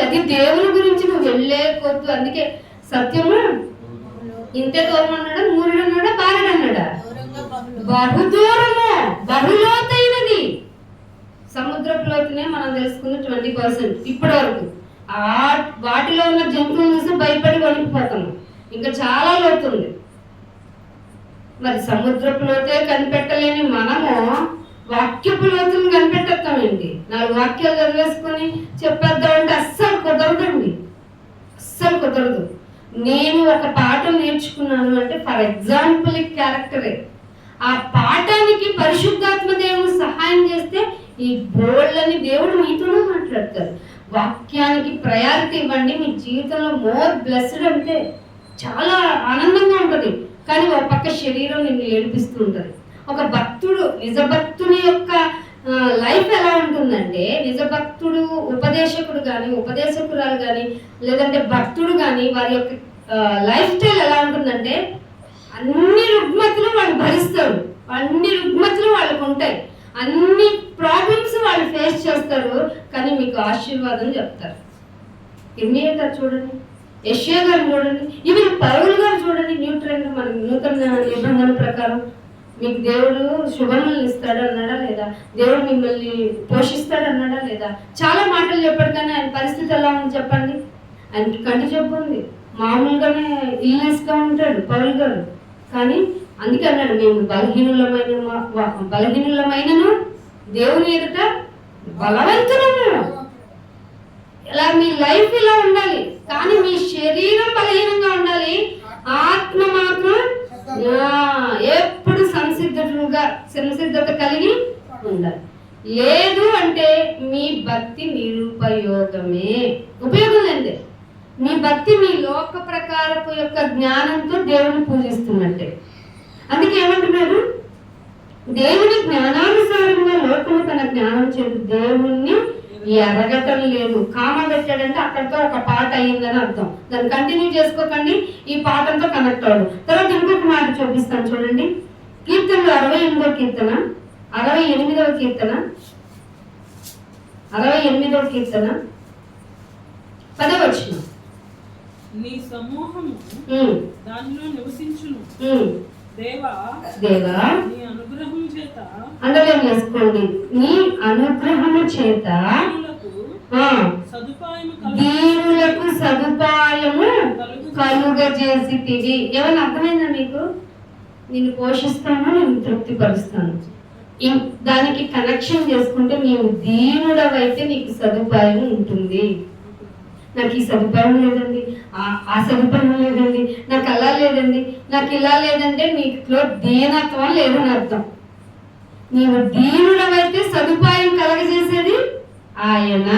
అది దేవుని గురించి నువ్వు వెళ్ళే కొద్దు. అందుకే సత్యము ఇంతే దూరం అన్నాడా, మూరుడు అన్నాడా, బాలుడు అన్నాడా? బహుదూరము, బహులోతైనది. సముద్రపు లోతునే మనం తెలుసుకుంది 20% ఇప్పటి వరకు. వాటిలో ఉన్న జంతువులు చూసి భయపడి వణికిపోతాము. ఇంకా చాలా లోతుంది. మరి సముద్రపు లోతే కనిపెట్టలేని మనము వాక్యపు లోతుని కనిపెట్టేస్తామండి. 4 వాక్యాలు చదివేసుకొని చెప్పేద్దామంటే అస్సలు కుదరదండి, అస్సలు కుదరదు. నేను ఒక పాఠం నేర్చుకున్నాను అంటే ఫర్ ఎగ్జాంపుల్ క్యారెక్టరే. ఆ పాఠానికి పరిశుద్ధాత్మ దేవుడు సహాయం చేస్తే ఈ బోళ్ళని దేవుడు మీతోనే మాట్లాడతారు. వాక్యానికి ప్రయారిటీ ఇవ్వండి. మీ జీవితంలో మోర్ బ్లెస్డ్ అంటే చాలా ఆనందంగా ఉంటుంది. కానీ ఒక పక్క శరీరం నిన్ను ఏడిపిస్తూ ఉంటుంది. ఒక భక్తుడు, నిజ భక్తుని యొక్క లైఫ్ ఎలా ఉంటుందంటే, నిజ భక్తుడు ఉపదేశకుడు కానీ, ఉపదేశకురాలు కానీ, లేదంటే భక్తుడు కానీ వారి యొక్క లైఫ్ స్టైల్ ఎలా ఉంటుందంటే అన్ని రుగ్మతులు వాళ్ళు భరిస్తారు, అన్ని రుగ్మతులు వాళ్ళకు ఉంటాయి, అన్ని ప్రాబ్లమ్స్ వాళ్ళు ఫేస్ చేస్తారు. కానీ మీకు ఆశీర్వాదం చెప్తారు. ఇర్మియా గారు చూడండి, యెషయా గారు చూడండి, ఈవెన్ పౌలు గారు చూడండి. మన నూతన నిబంధన ప్రకారం మీకు దేవుడు శుభములను ఇస్తాడు అన్నాడా లేదా? దేవుడు మిమ్మల్ని పోషిస్తాడు అన్నాడా లేదా? చాలా మాటలు చెప్పాడు. కానీ ఆయన పరిస్థితి ఎలా ఉంది చెప్పండి? ఆయన కంటి చెప్పు ఉంది, మామూలుగానే ఇల్నెస్గా ఉంటాడు పౌలు గారు. కానీ అందుకే అన్నాడు, మేము బలహీనులమైనను దేవుని ఎదుట బలవంతులము. ఇలా మీ లైఫ్ ఇలా ఉండాలి. కానీ మీ శరీరం బలహీనంగా ఉండాలి, ఆత్మ మాత్రం ఎప్పుడు సంసిద్ధత కలిగి ఉండాలి. లేదు అంటే మీ భక్తి నిరుపయోగమే, ఉపయోగం లేదే. మీ భక్తి మీ లోక ప్రకారపు యొక్క జ్ఞానంతో దేవుని పూజిస్తున్నట్టే. అందుకే ఏమంటున్నారు? దేవుని జ్ఞానానుసారంగా లోకము తన జ్ఞానం చేత దేవుణ్ణి ఎరగటం లేదు. కామ పెట్టాడంటే అక్కడితో ఒక పాట అయ్యిందని అర్థం. దాన్ని కంటిన్యూ చేసుకోకండి, ఈ పాఠంతో కనెక్ట్ అవ్వదు. తర్వాత ఇంకొక మాట చూపిస్తాను చూడండి. కీర్తనలు 68వ కీర్తన, 68వ కీర్తన 68వ కీర్తన 10వ వచనం. నీ సమూహము దానిలో నివసించును. దేవా నీ అనుగ్రహం చేత అండర్లైన్ చేసుకోండి. నీ అనుగ్రహము చేత దీనులకు సదుపాయము కలుగజేసితివి. ఏమన్నా అర్థమైందా మీకు? నేను పోషిస్తాను, నేను తృప్తిపరుస్తాను. దానికి కనెక్షన్ చేసుకుంటే నీవు దీనుడవైతే నీకు సదుపాయం ఉంటుంది. నాకు ఈ సదుపాయం లేదండి, ఆ సదుపాయం లేదండి, నాకు అలా లేదండి, నాకు ఇలా లేదంటే నీకులో దీనత్వం లేదని అర్థం. నీవు దీనుడవైతే సదుపాయం కలగజేసేది ఆయన.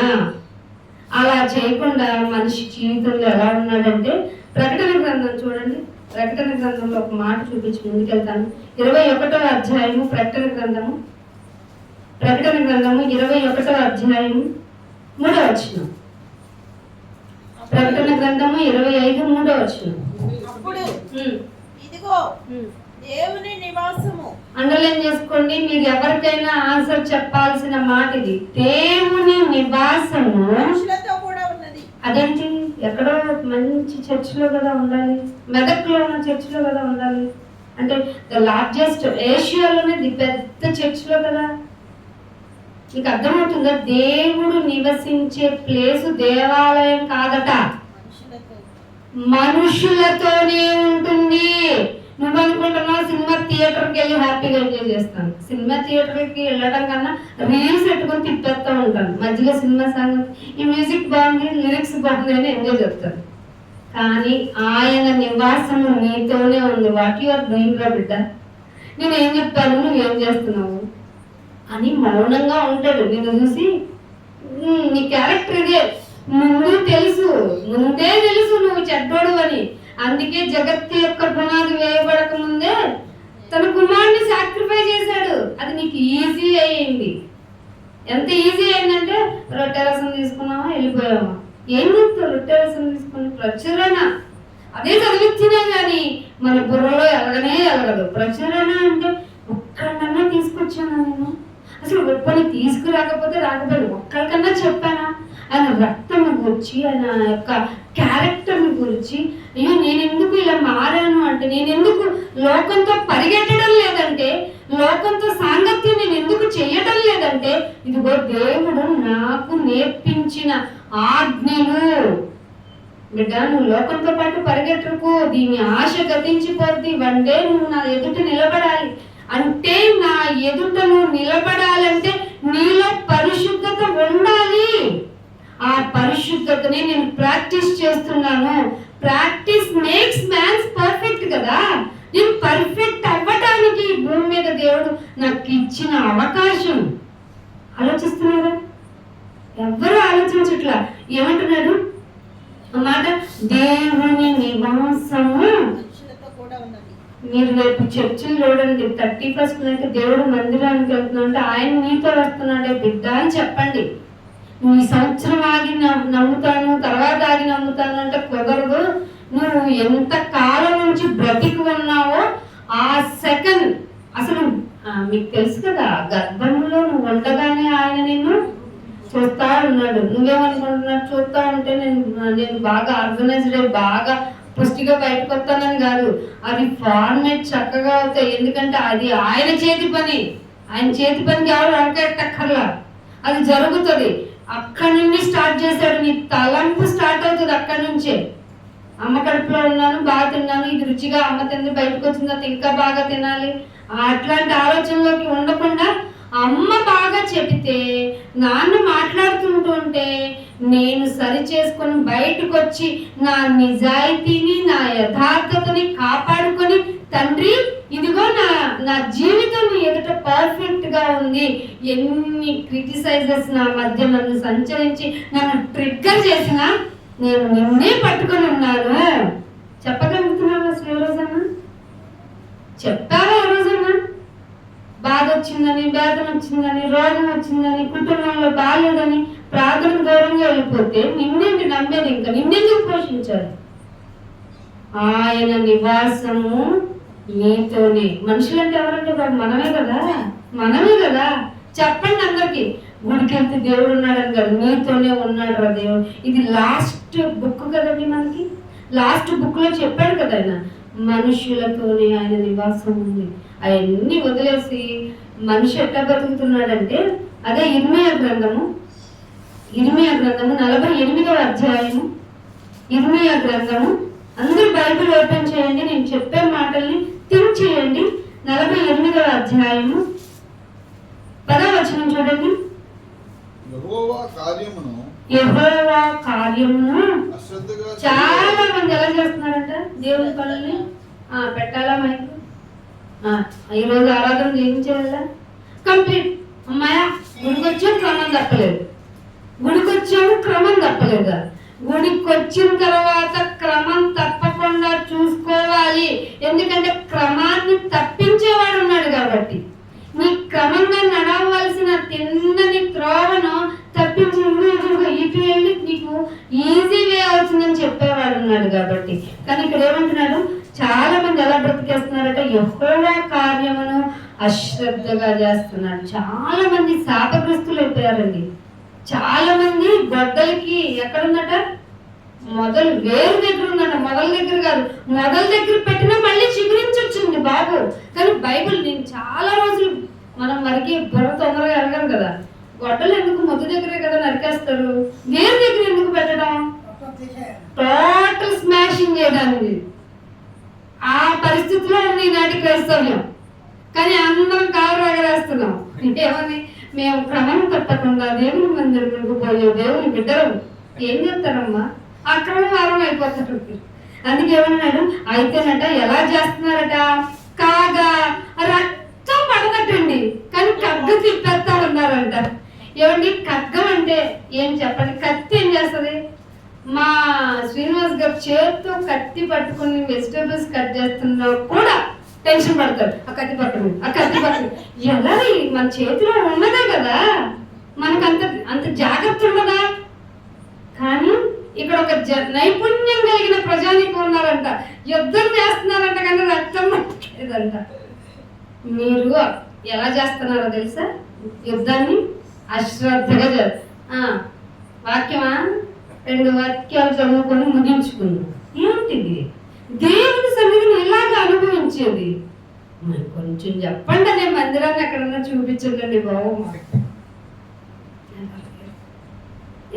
అలా చేయకుండా మనిషి జీవితంలో ఎలా ఉన్నాడంటే, ప్రకటన గ్రంథం చూడండి. ప్రకటన గ్రంథంలో ఒక మాట చూపించి ముందుకెళ్తాను. 21వ అధ్యాయము ప్రకటన గ్రంథము 21వ అధ్యాయము 3వ వచనం. ప్రకటన గ్రంథము 25:3వ వచనం. అప్పుడు ఇదిగో దేవుని నివాసము. అండర్లైన్ చేసుకోండి. మీరు ఎవరికైనా ఆన్సర్ చెప్పాల్సిన మాట ఇది. దేవుని నివాసము మనుషులతో కూడా ఉన్నది. అదేంటి? ఎక్కడో మంచి చర్చిలో కదా ఉండాలి, మెదక్లో ఉన్న చర్చిలో కదా ఉండాలి. అంటే ద లార్జెస్ట్ ఏషియాలోనే ది పెద్ద చర్చిలో కదా. నీకు అర్థమవుతుందా? దేవుడు నివసించే ప్లేసు దేవాలయం కాదట, మనుషులతోనే ఉంటుంది. నువ్వు అనుకుంటున్నావు సినిమా థియేటర్కి వెళ్ళి హ్యాపీగా ఎంజాయ్ చేస్తాను. సినిమా థియేటర్కి వెళ్ళడం కన్నా రీల్స్ పెట్టుకొని తిప్పేస్తూ ఉంటాను. మధ్యలో సినిమా సాంగ్, ఈ మ్యూజిక్ బాగుంది, లిరిక్స్ బాగుంది అని ఎంజాయ్ చేస్తాను. కానీ ఆయన నివాసము నీతోనే ఉంది. వాట్ యు ఆర్ డూయింగ్ రా బిడ్డ? నేను ఏం చెప్పాను, నువ్వేం చేస్తున్నావు అని మౌనంగా ఉంటాడు. నేను చూసి నీ క్యారెక్టర్ ఇదే, ముందే తెలుసు నువ్వు చెడ్డోడు అని. అందుకే జగత్తు యొక్క పునాది వేయబడక ముందే తన కుమారుని సాక్రిఫై చేశాడు. అది నీకు ఈజీ అయ్యింది. ఎంత ఈజీ అయిందంటే రొట్టె రసం తీసుకున్నావా, వెళ్ళిపోయావా. ఏం చెప్తావు? రొట్టె రసం తీసుకుని ప్రచురణ అదే చదివిచ్చినా కానీ మన బుర్రలో ఎలగదు. ప్రచురణ అంటే ఒక్కడన్నా తీసుకొచ్చానా నేను? అసలు ఒక్కడిని తీసుకురాకపోతే ఒక్కడికన్నా చెప్పానా? ఆయన రక్తం గురించి, ఆయన యొక్క క్యారెక్టర్ని గురించి, అయ్యో నేను ఎందుకు ఇలా మారాను అంటే, నేను ఎందుకు లోకంతో పరిగెట్టడం లేదంటే, లోకంతో సాంగత్యం నేను ఎందుకు చెయ్యడం లేదంటే, ఇదిగో దేవుడు నాకు నేర్పించిన ఆజ్ఞలు. బిడ్డ, నువ్వు లోకంతో పాటు పరిగెట్టకు, దీని ఆశ గతించిపోద్ది. వన్ డే నువ్వు నా ఎదుట నిలబడాలి. అంటే నా ఎదుట నువ్వు నిలబడాలంటే నీలో పరిశుద్ధత ఉండాలి. ఆ పరిశుద్ధతని నేను ప్రాక్టీస్ చేస్తున్నాను. ప్రాక్టీస్ మేక్స్ మ్యాన్స్ పర్ఫెక్ట్ కదా. నేను పర్ఫెక్ట్ అవ్వటానికి భూమి మీద దేవుడు నాకు ఇచ్చిన అవకాశం. ఆలోచిస్తున్నారా? ఎవరు ఆలోచించట్లా. ఏమంటున్నాడు అన్నమాట? దేవుని నివాసము మీరు రేపు చర్చిలు చూడండి. 31st నైట్ దేవుడు మందిరానికి వెళ్తున్నా అంటే ఆయన నీతో వస్తున్నాడే బిడ్డ అని చెప్పండి. ఈ సంవత్సరం ఆగి నమ్ముతాను, తర్వాత ఆగి నమ్ముతాను అంటే కుదరదు. నువ్వు ఎంత కాలం నుంచి బ్రతికి ఉన్నావో ఆ సెకండ్, అసలు మీకు తెలుసు కదా, గర్భంలో నువ్వు ఉండగానే ఆయన నిన్ను చూస్తా ఉన్నాడు. నువ్వేమనుకుంటున్నావు? చూస్తా ఉంటే నేను బాగా ఆర్గనైజ్డ్ అయ్యి బాగా పుష్టిగా బయటకు వస్తానని కాదు. అది ఫార్మేట్ చక్కగా అవుతాయి. ఎందుకంటే అది ఆయన చేతి పని. ఆయన చేతి పనికి ఎవరు వెనకెట్టక్కర్లా, అది జరుగుతుంది. అక్కడి నుండి స్టార్ట్ చేశాడు. నీ తలంపు స్టార్ట్ అవుతుంది అక్కడి నుంచే. అమ్మ కడుపులో ఉన్నాను, బాగా తిన్నాను, ఇది రుచిగా అమ్మ తింది, బయటకు వచ్చిన తర్వాత ఇంకా బాగా తినాలి, అట్లాంటి ఆలోచనలోకి ఉండకుండా అమ్మ బాగా చెబితే, నాన్న మాట్లాడుతుంటుంటే నేను సరి చేసుకొని బయటకు వచ్చి నా నిజాయితీని, నా యథార్థతని కాపాడుకొని, తండ్రి ఇదిగో నా జీవితం నీ ఎదుట పర్ఫెక్ట్ గా ఉంది. ఎన్ని క్రిటిసైజెస్ నా మధ్య నన్ను సంచరించి నన్ను ట్రిగ్గర్ చేసినా నేను నిన్నే పట్టుకొని ఉన్నాను. చెప్పగలుగుతున్నాను అసలు ఏ రోజన్నా? చెప్పావా ఏ రోజన్నా? బాధ వచ్చిందని, వేదన వచ్చిందని, రోగం వచ్చిందని, కుటుంబంలో బాగాలేదని ప్రార్థన దూరంగా వెళ్ళిపోతే నిన్నేంటి నమ్మేది? ఇంకా నిన్నెందుకు పోషించాలి? ఆయన నివాసము నీతోనే. మనుషులంటే ఎవరంటే మనమే కదా. చెప్పండి అందరికి. గుడికి వెళ్తే దేవుడు ఉన్నాడని కాదు, మీతోనే ఉన్నాడు రా దేవుడు. ఇది లాస్ట్ బుక్ కదండి మనకి. లాస్ట్ బుక్ లో చెప్పాడు కదా ఆయన, మనుషులతోనే ఆయన నివాసం ఉంది. అవన్నీ వదిలేసి మనిషి ఎట్లా బతుకుతున్నాడంటే, అదే ఇర్మియా గ్రంథము 48వ అధ్యాయము. ఇర్మియా గ్రంథము, అందరూ బైబిల్ ఓపెన్ చేయండి, నేను చెప్పే మాటల్ని థింక్ చేయండి. 48వ అధ్యాయము 10వ వచనం చూడండి. యెహోవా కార్యమును అశ్రద్ధగా చాలా మంది ఎలా చేస్తున్నారంట దేవుని పనుల్ని. పెట్టాలా మైక్, ఈరోజు ఆరాధన చేయించేయాలా, కంప్లీట్. అమ్మాయా గుడికొచ్చాం క్రమం తప్పలేదు. గుడికి వచ్చిన తర్వాత క్రమం తప్పకుండా చూసుకోవాలి. ఎందుకంటే క్రమాన్ని తప్పించేవాడు ఉన్నాడు కాబట్టి. నీ క్రమంగా నడవలసిన తిన్నని త్రోవను తప్పించి ఇటు వెళ్ళి నీకు ఈజీ వే అవుతుందని చెప్పేవాడు ఉన్నాడు కాబట్టి. కానీ ఇక్కడ ఏమంటున్నాడు, చాలా మంది ఎలా బ్రతికేస్తున్నారంటే యెహోవా కార్యమును అశ్రద్ధగా చేస్తున్నాడు. చాలా మంది శాపగ్రస్తులు అయిపోయారండి. చాలా మంది గొడ్డలకి ఎక్కడుందట, మొదలు వేరు దగ్గర ఉందట, మొదల దగ్గర కాదు. మొదల దగ్గర పెట్టినా మళ్ళీ చిగురించొచ్చింది బాబు. కానీ బైబిల్ నేను చాలా రోజులు, మనం మరికి బుర్ర తొందరగా ఎరగరు కదా, గొడ్డలు ఎందుకు మొదటి దగ్గరే కదా నరికేస్తారు, వేరు దగ్గర ఎందుకు పెట్టడం, టోటల్ స్మాషింగ్ చేయడానికి. ఆ పరిస్థితిలో ఉంది ఈనాటి క్రైస్తవ్యం. కానీ అందరం కాలు ఎగరేస్తున్నాం. ఏమని, మేము క్రమం తప్పకుండా దేవుని మందిరకు పోయే దేవుని బిడ్డలు ఏం చెప్తారమ్మా, అక్రమం వారం అయిపోతారు. అందుకేమన్నాడు, అయితేనట ఎలా చేస్తున్నారట, కాగా రక్తం పడదటండి, కానీ కగ్గ తిప్పేస్తా ఉన్నారంట. ఏమండి కగ్గం అంటే ఏం చెప్పండి, కత్తి ఏం చేస్తుంది? మా శ్రీనివాస్ గారు చేతితో కత్తి పట్టుకుని వెజిటేబుల్స్ కట్ చేస్తున్నా కూడా టెన్షన్ పడతాడు. ఆ కత్తి పట్టుకుని ఎలా, మన చేతిలో ఉన్నదే కదా, మనకు అంత జాగ్రత్త ఉండదా? కానీ ఇక్కడ ఒక నైపుణ్యం కలిగిన ప్రజానికి ఉన్నారంట, యుద్ధం చేస్తున్నారంట, కానీ రక్తం పట్టలేదంట. మీరు ఎలా చేస్తున్నారో తెలుసా యుద్ధాన్ని? అశ్రద్ధగా వాక్యమా 2 వాక్యాలు చదువుకొని ముగించుకున్నాం. ఏంటిది? దేవుని సన్నిధిని ఇలాగ అనుభవించేది. మరి కొంచెం చెప్పండి అనే మందిరాన్ని ఎక్కడన్నా చూపించండి బాబు.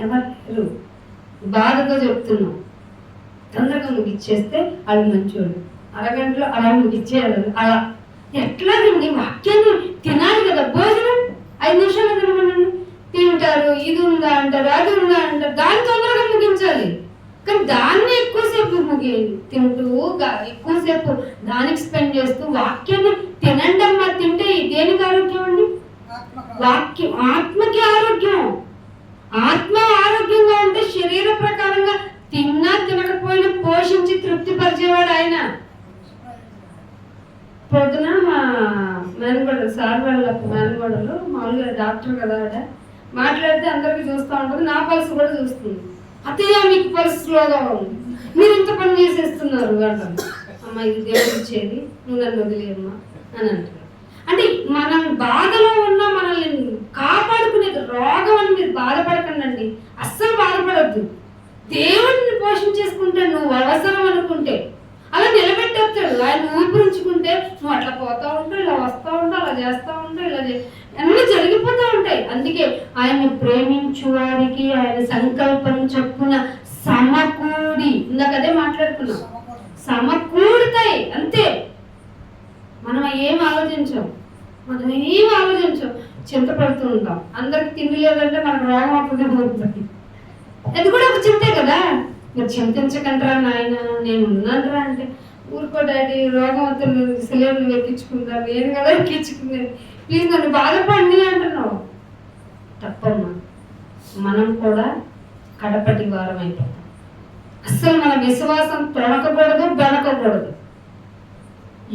ఎవరు బాధగా చెప్తున్నాం. తొందరగా ముగిచ్చేస్తే అది మంచోడు, అరగంటలో అలా ముగిచ్చేయాలి. అలా ఎట్లాగండి? వాక్యాన్ని తినాలి కదా, భోజనం 5 నిమిషాలు తినమనండి, తింటారు. ఇది ఉందా అంటారు, అది ఉందా అంటారు, దాన్ని తొందరగా ముగించాలి. కానీ దాన్ని ఎక్కువసేపు తింటూ ఎక్కువసేపు దానికి స్పెండ్ చేస్తూ వాక్యాన్ని తినండి అమ్మా. తింటే దేనికి ఆరోగ్యం అండి? వాక్యం ఆత్మకి ఆరోగ్యం. ఆత్మ ఆరోగ్యంగా ఉంటే శరీర ప్రకారంగా తిన్నా తినకపోయినా పోషించి తృప్తి పరిచేవాడు ఆయన. పొద్దున మా మేనగోడలు, సార్ వాళ్ళ మేనగోడలు మామూలుగా డాక్టర్ కదా ఆవిడ, మాట్లాడితే అందరికీ చూస్తూ ఉంటుంది, నా పల్స్ కూడా చూస్తుంది. అతయ్య మీకు పల్స్ స్లోగా ఉంది, మీరు ఇంత పని చేసేస్తున్నారు అంటారు. అమ్మ ఇది దేవుడు ఇచ్చేది, నువ్వు నన్ను వదిలేయమ్మా అని అంటారు. అంటే మనం బాధలో ఉన్నా మనల్ని కాపాడుకునేది రోగం అని మీరు బాధపడకండి, అస్సలు బాధపడద్దు. దేవుడిని పోషించేసుకుంటే నువ్వు అవసరం అనుకుంటే అలా నిలబెట్టేస్తాడు. ఆయన ఊపిరించుకుంటే నువ్వు అట్లా పోతా ఉంటావు, ఇలా వస్తూ ఉంటావు, అలా చేస్తూ ఉంటావు, ఇలా అన్నీ జరిగిపోతూ ఉంటాయి. అందుకే ఆయన ప్రేమించు వారికి ఆయన సంకల్పం చొప్పున సమకూడి, ఇందాక అదే మాట్లాడుకున్నాం, సమకూడుతాయి అంతే. మనం ఏం ఆలోచించాం, చింతపడుతూ ఉంటాం. అందరికి తిండి లేదంటే మనకు రోగం అవుతుంది. అది కూడా ఒక చింతే కదా. మీరు చింతించకంటారా నాయన, నేను ఉన్నానరా అంటే, ఊరుకో డాడీ రోగం అవుతుంది, సిలిండర్ ఎక్కించుకుంటాను, నేను కదా ఎక్కించుకునేది, ప్లీజ్ నన్ను బాధపడి అంటున్నావు. తప్పమ్మా, మనం కూడా కడపటి వారం అయిపోతాం. అస్సలు మన విశ్వాసం తొణకకూడదు, బెనకకూడదు.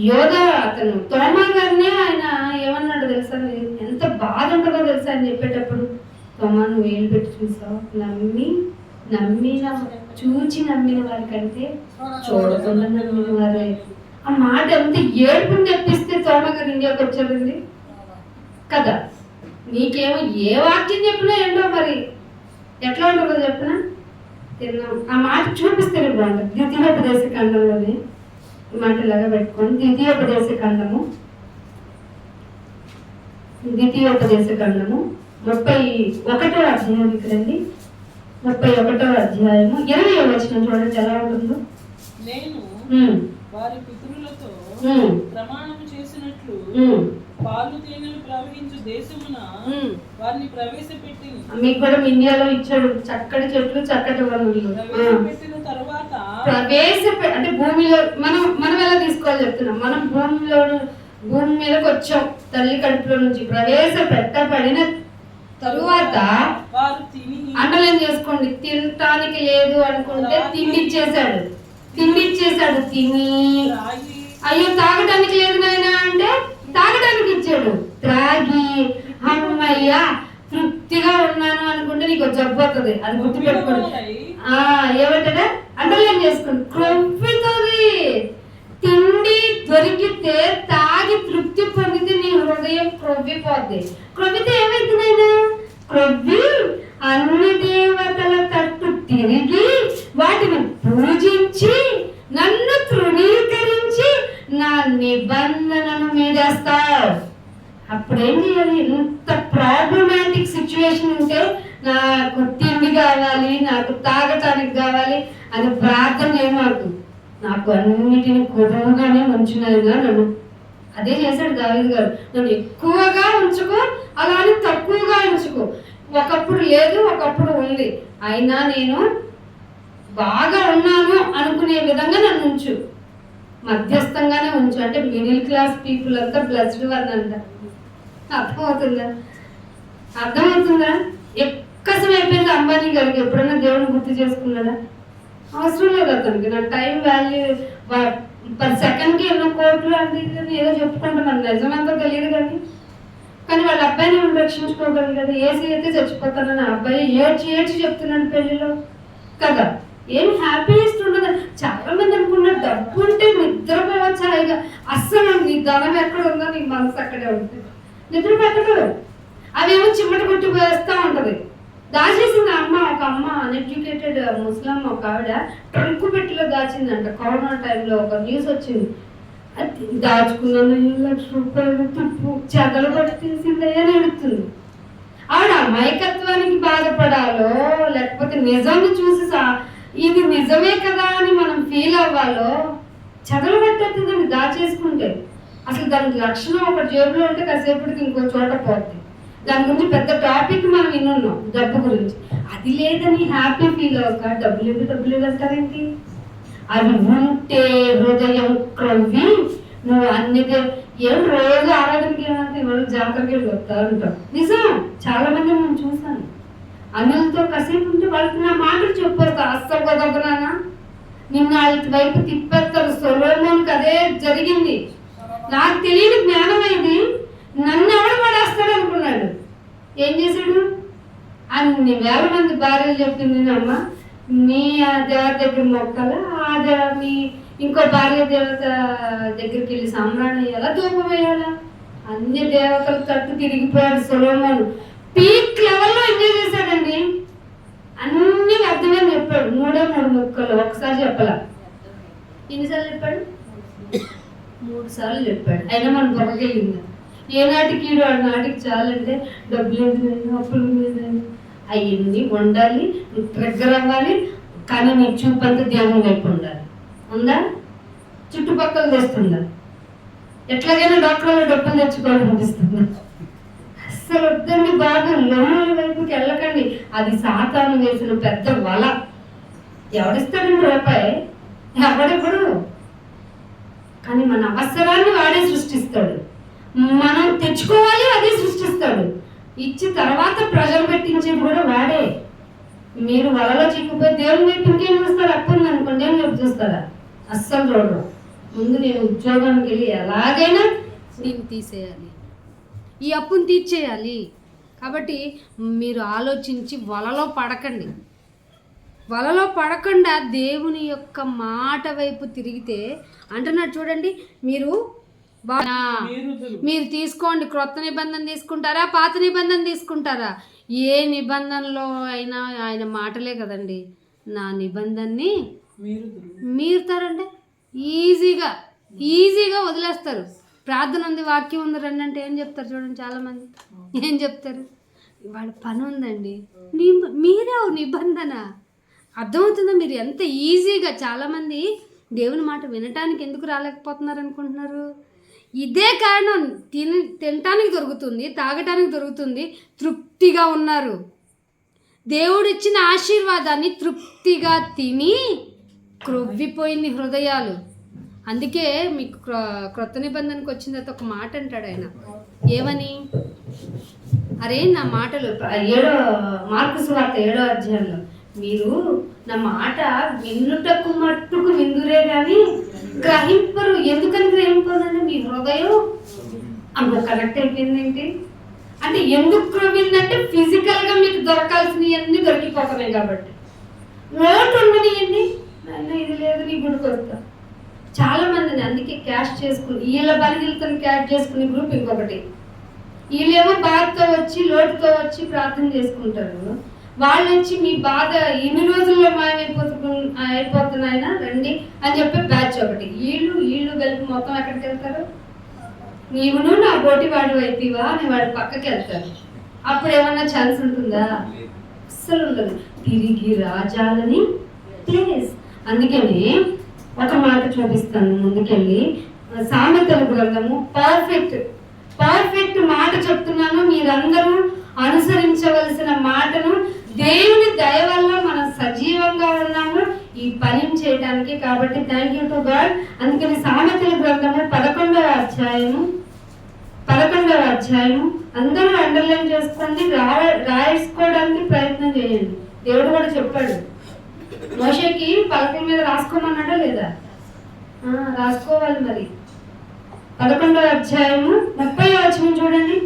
యోధా అతను తోమా గారినే ఆయన ఏమన్నాడు తెలుసా, ఎంత బాధ ఉంటుందో తెలుసా అని చెప్పేటప్పుడు, తోమా నువ్వు వేలు పెట్టి చూసావు, చూచి నమ్మిన వారి కంటే చూడకుండా నమ్మిన వారే. ఆ మాట ఎంత ఏడుపుని తెప్పిస్తే తోమ గారు ఇండియాకి వచ్చారండి కదా. నీకేమో ఏ వాక్యం చెప్పినా ఏంటో మరి ఎట్లా ఉంటుందో చెప్పినా తిన్నాం. ఆ మాట చూపిస్తే బాగుంటుంది. ద్వితీయోపదేశ ఖండంలోనే ఈ మాట ఇలాగా పెట్టుకోండి. ద్వితీయోపదేశ ఖండము 31వ అధ్యాయానికి రండి. 31వ అధ్యాయము 20వ వచనం చూడండి ఎలా ఉంటుందో. నేను వారి పితరులతో ప్రమాణం చేసినట్లు పాలు తేనెలు ప్రవహించు దేశమున వారిని ప్రవేశపెట్టి, మీకు కూడా ఇండియాలో ఇచ్చాడు చక్కటి చెట్లు చక్కటి వనరులు. ప్రవేశపెట్టిన తర్వాత అంటే భూమిలో మనం ఎలా తీసుకోవాలి చెప్తున్నాం. మనం భూమి మీదకి వచ్చాం తల్లి కడుపులో నుంచి. ప్రవేశపెట్టబడిన తరువాత వారు తిని, అండలేం చేసుకోండి, తినటానికి లేదు అనుకుంటే తిండిచ్చేసాడు. తిని అయ్యో తాగడానికి లేదు నాయనా అంటే తాగడానికి ఇచ్చాడు. త్రాగి అమ్మయ్య తృప్తిగా ఉన్నాను అనుకుంటే నీకు జబ్బు అవుతుంది. అది గుర్తు పెట్టుకోండి. ఏమంటారా అండర్లైన్ చేసుకోండి. క్రొవ్వుతుంది. తిండి దొరికితే తాగి తృప్తి పొందితే నీ హృదయం క్రొవ్విపోద్ది. క్రొవ్వితే ఏమైంది నాయనా? క్రొవ్వి అన్ని దేవతల తట్టు తిరిగి వాటిని పూజించి నన్ను తృణీకరించి నా నిబంధనను మీరేస్తావు. అప్పుడేం చేయాలి? ఇంత ప్రాబ్లమాటిక్ సిచ్యువేషన్ ఉంటే నాకు తిండి కావాలి, నాకు తాగటానికి కావాలి అని ప్రార్థన చేయమాకు. నాకు అన్నిటిని కొద్దుగానే ఉంచునైనా నన్ను. అదే చేశాడు దావీదు గారు. నన్ను ఎక్కువగా ఉంచుకో, అలా అని తక్కువగా ఉంచుకో. ఒకప్పుడు లేదు, ఒకప్పుడు ఉంది, అయినా నేను బాగా ఉన్నాను అనుకునే విధంగా నన్ను ఉంచు. మధ్యస్థంగానే ఉంచు. అంటే మిడిల్ క్లాస్ పీపుల్ అంతా బ్లెస్డ్ వారిని అంటారు. అర్థమవుతుందా? ఎక్కసం అయిపోయింది అంబానీ గారికి. ఎప్పుడైనా దేవుడిని గుర్తు చేసుకున్నాడా? అవసరం లేదు అతనికి. నా టైం వాల్యూ పర్ సెకండ్కి ఎన్నో కోట్లు అంటే ఏదో చెప్పుకుంటాం. మన నిజమంతా తెలియదు కానీ వాళ్ళ అబ్బాయిని రక్షించుకోగలరు కదా. ఏసీ అయితే చచ్చిపోతానని ఆ అబ్బాయి ఏడ్చి చెప్తున్నాడు పెళ్లిలో కదా. ఏం హ్యాపీనెస్ ఉండదు. చాలా మంది అనుకున్నారు డబ్బు ఉంటే నిద్రపోవచ్చు హాయిగా. అస్సలు నీ ధనం ఎక్కడ ఉందో నీకు మనసు అక్కడే ఉంటుంది. నిద్ర పెట్టదు. అవేమో చిమ్మట కొట్టి వేస్తూ ఉంటుంది. దాచేసింది ఒక అమ్మ అన్ఎడ్యుకేటెడ్ ముస్లిం ఒక ఆవిడ ట్రంకు పెట్టిలో దాచిందంట. కరోనా టైంలో ఒక న్యూస్ వచ్చింది. అది దాచుకున్నాను 1,00,000 రూపాయలు తుప్పు చెదలు పట్టి తీసిందే అని అడుగుతుంది. ఆవిడ అమాయకత్వానికి బాధపడాలో లేకపోతే నిజాన్ని చూసి ఇది నిజమే కదా అని మనం ఫీల్ అవ్వాలో చెదలు పట్టేస్తుందండి దాచేసుకుంటే. అసలు దానికి లక్షణం ఒక జేబులో ఉంటే కాసేపటికి ఇంకో చోట పోద్ది. దాని గురించి పెద్ద టాపిక్ మనం వినున్నాం డబ్బు గురించి. అది లేదని హ్యాపీ ఫీల్ అవ్వక డబ్బులు అంటారేంటి? అది ఉంటే హృదయం క్రొవ్వి నువ్వు అన్ని ఏం రోజు ఆరాధనకి ఏమంటే ఇవాళ జాతరకి వస్తా ఉంటాం. నిజం, చాలా మంది నేను చూసాను. అన్నులతో కాసేపు ఉంటే వాళ్ళకి నా మాటలు చెప్పారు. అస్సలు కుదరదునా నిన్న వాళ్ళ వైపు తిప్పేస్తారు. సొలొమోనుకి అదే జరిగింది. నాకు తెలియని జ్ఞానం అయింది. నన్ను ఎవడు పడేస్తాడు అనుకున్నాడు. ఏం చేశాడు? అన్ని వేల మంది భార్యలు చెప్పింది అమ్మ మీ దేవత దగ్గర మొక్కల మీ ఇంకో భార్య దేవత దగ్గరికి వెళ్ళి సామ్రాణి వేయాలా, ధూపం వేయాలా? అన్ని దేవతలు తట్టు తిరిగిపోయాడు సొలొమోను. పీక్ లెవెల్లో ఎంజాయ్ చేశాడండి. అన్ని అర్థమని చెప్పాడు. 3 ముక్కలు ఒకసారి చెప్పాల. ఎన్నిసార్లు చెప్పాడు? 3 సార్లు చెప్పాడు. అయినా మన బొక్కకెళ్ళింది. ఏనాటికి వాడు నాటికి చాలంటే డబ్బులు లేదు, అప్పులు లేదు, అవన్నీ ఉండాలి, ట్రిగ్గర్ అవ్వాలి. కానీ నీ చూపంతా దేవుని వైపు ఉండాలి. ఉందా? చుట్టుపక్కల తెస్తుందా? ఎట్లాగైనా డాక్టర్లో డబ్బులు తెచ్చుకోవాలనిపిస్తుందా? అస్సలు వద్దండి బాగా. లోన్ల వైపుకి వెళ్ళకండి. అది సాతాను వేసిన పెద్ద వల. ఎవడిస్తాడండి రూపాయి? ఎవడెప్పుడు? కానీ మన అవసరాన్ని వాడే సృష్టిస్తాడు. మనం తెచ్చుకోవాలి, అదే సృష్టిస్తాడు. ఇచ్చి తర్వాత ప్రజలు పెట్టించేది కూడా వాడే. మీరు వలలో చిక్కుపోయి దేవుని వైపు ఇంకేం చూస్తారు? అప్పు ఉంది అనుకోండి, ఏం వైపు చూస్తారా? అస్సలు చూడరు. ముందు నేను ఉద్యోగానికి వెళ్ళి ఎలాగైనా దీన్ని తీసేయాలి, ఈ అప్పుని తీర్చేయాలి. కాబట్టి మీరు ఆలోచించి వలలో పడకండి. వలలో పడకుండా దేవుని యొక్క మాట వైపు తిరిగితే అంటున్నాడు చూడండి. మీరు మీరు తీసుకోండి. క్రొత్త నిబంధన తీసుకుంటారా, పాత నిబంధన తీసుకుంటారా? ఏ నిబంధనలో అయినా ఆయన మాటలే కదండి. నా నిబంధనని మీరుతారంటే ఈజీగా వదిలేస్తారు. ప్రార్థన ఉంది, వాక్యం ఉంది, రండి అంటే ఏం చెప్తారు చూడండి. చాలామంది ఏం చెప్తారు? వాళ్ళ పని ఉందండి. మీరే నిబంధన. అర్థమవుతుందా? మీరు ఎంత ఈజీగా, చాలామంది దేవుని మాట వినటానికి ఎందుకు రాలేకపోతున్నారు అనుకుంటున్నారు? ఇదే కారణం. తినటానికి దొరుకుతుంది, తాగటానికి దొరుకుతుంది, తృప్తిగా ఉన్నారు. దేవుడిచ్చిన ఆశీర్వాదాన్ని తృప్తిగా తిని క్రొవ్విపోయింది హృదయాలు. అందుకే మీకు క్రొత్త నిబంధనకు వచ్చిన తర్వాత ఒక మాట అంటాడు ఆయన. ఏమని? అరే నా మాటలు 7 మార్కు సువార్త 7వ అధ్యాయంలో, మీరు నా మాట విన్నుటకు మట్టుకు విందురే కానీ గ్రహింపరు. ఎందుకని గ్రహింపదండి? మీ హృదయం అందులో కనెక్ట్ అయిపోయింది. ఏంటి అంటే ఎందుకు క్రొవ్విందంటే ఫిజికల్ గా మీకు దొరకాల్సినవన్నీ దొరికిపోతున్నాయి కాబట్టి. లోటు ఉండనియండి, ఇది లేదు నీ గుడికి వస్తా. చాలా మందిని అందుకే క్యాష్ చేసుకుని, వీళ్ళ బలిగిలతో క్యాష్ చేసుకునే గ్రూప్ ఇంకొకటి. వీళ్ళేమో బాధతో వచ్చి, లోటుతో వచ్చి ప్రార్థన చేసుకుంటారు. వాళ్ళు వచ్చి మీ బాధ ఎన్ని రోజుల్లో అయిపోతున్నాయినా రండి అని చెప్పి బ్యాచ్ ఒకటి. వీళ్ళు కలిపి మొత్తం ఎక్కడికి వెళ్తారు? నీవును నా బోటి వాడు అయితేవా అని వాడు పక్కకి వెళ్తారు. అప్పుడు ఏమన్నా ఛాన్స్ ఉంటుందా? అస్సలు ఉండదు. తిరిగి రాజాలని ప్లేస్. అందుకని ఒక మాట చూపిస్తాను ముందుకెళ్ళి. సామెతల గ్రంథము పర్ఫెక్ట్ మాట చెప్తున్నాను. మీరందరూ అనుసరించవలసిన మాటను. దేవుని దయ వల్ల మనం సజీవంగా ఉన్నాము ఈ పని చేయడానికి. కాబట్టి థ్యాంక్ యూ టు గాడ్. అందుకని సామెతల గ్రంథము 11వ అధ్యాయము అందరూ అండర్లైన్ చేసుకోండి, రాసుకోవడానికి ప్రయత్నం చేయండి. దేవుడు కూడా చెప్పాడు, మోషేకి పలకల మీద రాసుకోమన్నాడా లేదా? రాసుకోవాలి. మరి 11వ అధ్యాయము 30వ వచనం చూడండి.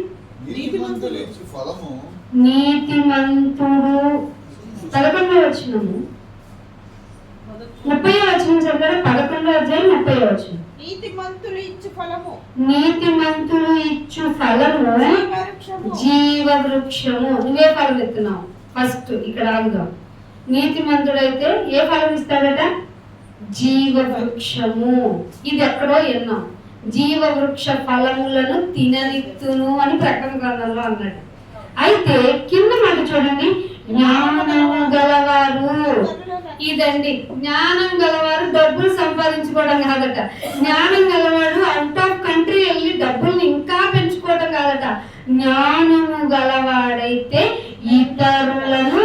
నీతిమంతుడు 11వ వచనము 30వ వచనం చదివారా? 11వ అధ్యాయం 30వ వచనం. నీతిమంతులు ఇచ్చు ఫలము జీవవృక్షము. నువ్వే ఫలం ఎత్తున్నావు? ఫస్ట్ ఇక్కడ ఆగుదాం. నీతిమంతుడైతే ఏ ఫలం ఇస్తాడట? జీవవృక్షము. ఇది ఎక్కడో ఎన్నో. జీవవృక్ష ఫలములను తిననిత్తును అని ప్రకటన గ్రంథంలో అన్నాడు. అయితే కింద మాట చూడండి, జ్ఞానము గలవారు. ఇదండి జ్ఞానం గలవారు డబ్బులు సంపాదించుకోవడం కాదట. జ్ఞానం గలవాడు అవుట్ ఆఫ్ కంట్రీ వెళ్ళి డబ్బుల్ని ఇంకా పెంచుకోవడం కాదట. జ్ఞానము గలవాడైతే ఇతరులను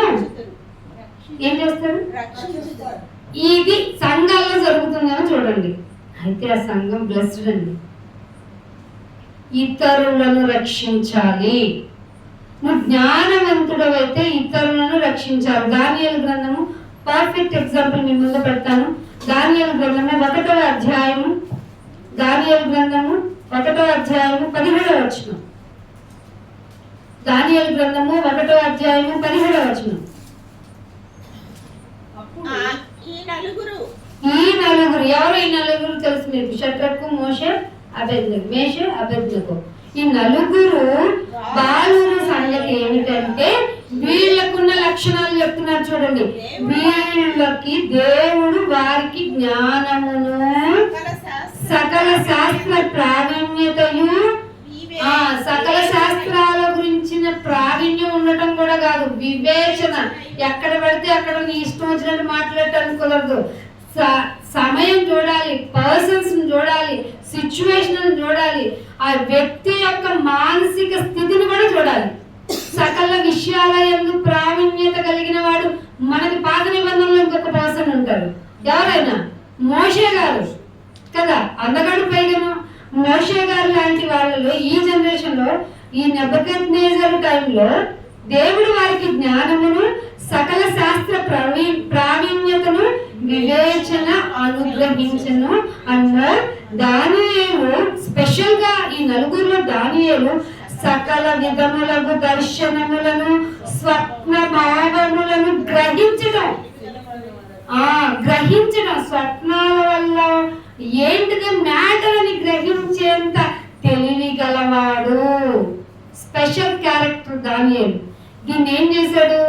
ఏం చేస్తారు? ఇది సంఘాల్లో జరుగుతుందని చూడండి. అయితే ఆ సంఘం బ్లెస్డ్ అండి. ఇతరులను రక్షించాలి. నువ్వు జ్ఞానవంతుడు అయితే ఇతరులను రక్షించాలి. దానియేలు గ్రంథము పర్ఫెక్ట్ ఎగ్జాంపుల్ మీ ముందు పెడతాను. దానియేలు గ్రంథము 1వ అధ్యాయము 17వ వచనం. దానియేలు గ్రంథము 1వ అధ్యాయము 17వ వచనం. ఈ నలుగురు ఎవరు? ఈ నలుగురు తెలుసు మీకు. షద్రకు, మోషే, అబేద్నెగో. ఈ నలుగురు బాలుర సంగతి ఏమిటంటే వీళ్ళకున్న లక్షణాలు చెప్తున్నారు చూడండి. వీళ్ళకి దేవుడు వారికి జ్ఞానమును సకల శాస్త్ర ప్రావీణ్యతయు, సకల శాస్త్రాల గురించిన ప్రావీణ్యం ఉండటం కూడా కాదు, వివేచన. ఎక్కడ పడితే అక్కడ నీ ఇష్టం వచ్చినట్టు మాట్లాడటానికి కుదరదు. సమయం చూడాలి, పర్సన్స్ చూడాలి, సిచ్యువేషన్ చూడాలి, ఆ వ్యక్తి యొక్క మానసిక స్థితిని కూడా చూడాలి. సకల విషయాల యందు ప్రావీణ్యత కలిగిన వాడు. మనకి పాత నిబంధనలో ఇంకొక పర్సన్ ఉంటారు. ఎవరైనా? మోషే గారు కదా. అందగాడు పైగా మోషే గారు లాంటి వాళ్ళలో ఈ జనరేషన్ లో, ఈ నెబుకద్నెజరు టైంలో దేవుడు వారికి జ్ఞానమును సకల శాస్త్ర ప్రావీణ్యతను వివేచన అనుగ్రహించను అన్నారు. దానియేలు స్పెషల్ గా ఈ నలుగురిలో దానియేలు సకల విధములకు దర్శనములను స్వప్న భావములను గ్రహించడం. స్వప్నాల వల్ల ఏంటిది మ్యాటర్ అని గ్రహించేంత తెలివి గలవాడు. స్పెషల్ క్యారెక్టర్ దానియేలు. దీన్ని ఏం చేశాడు?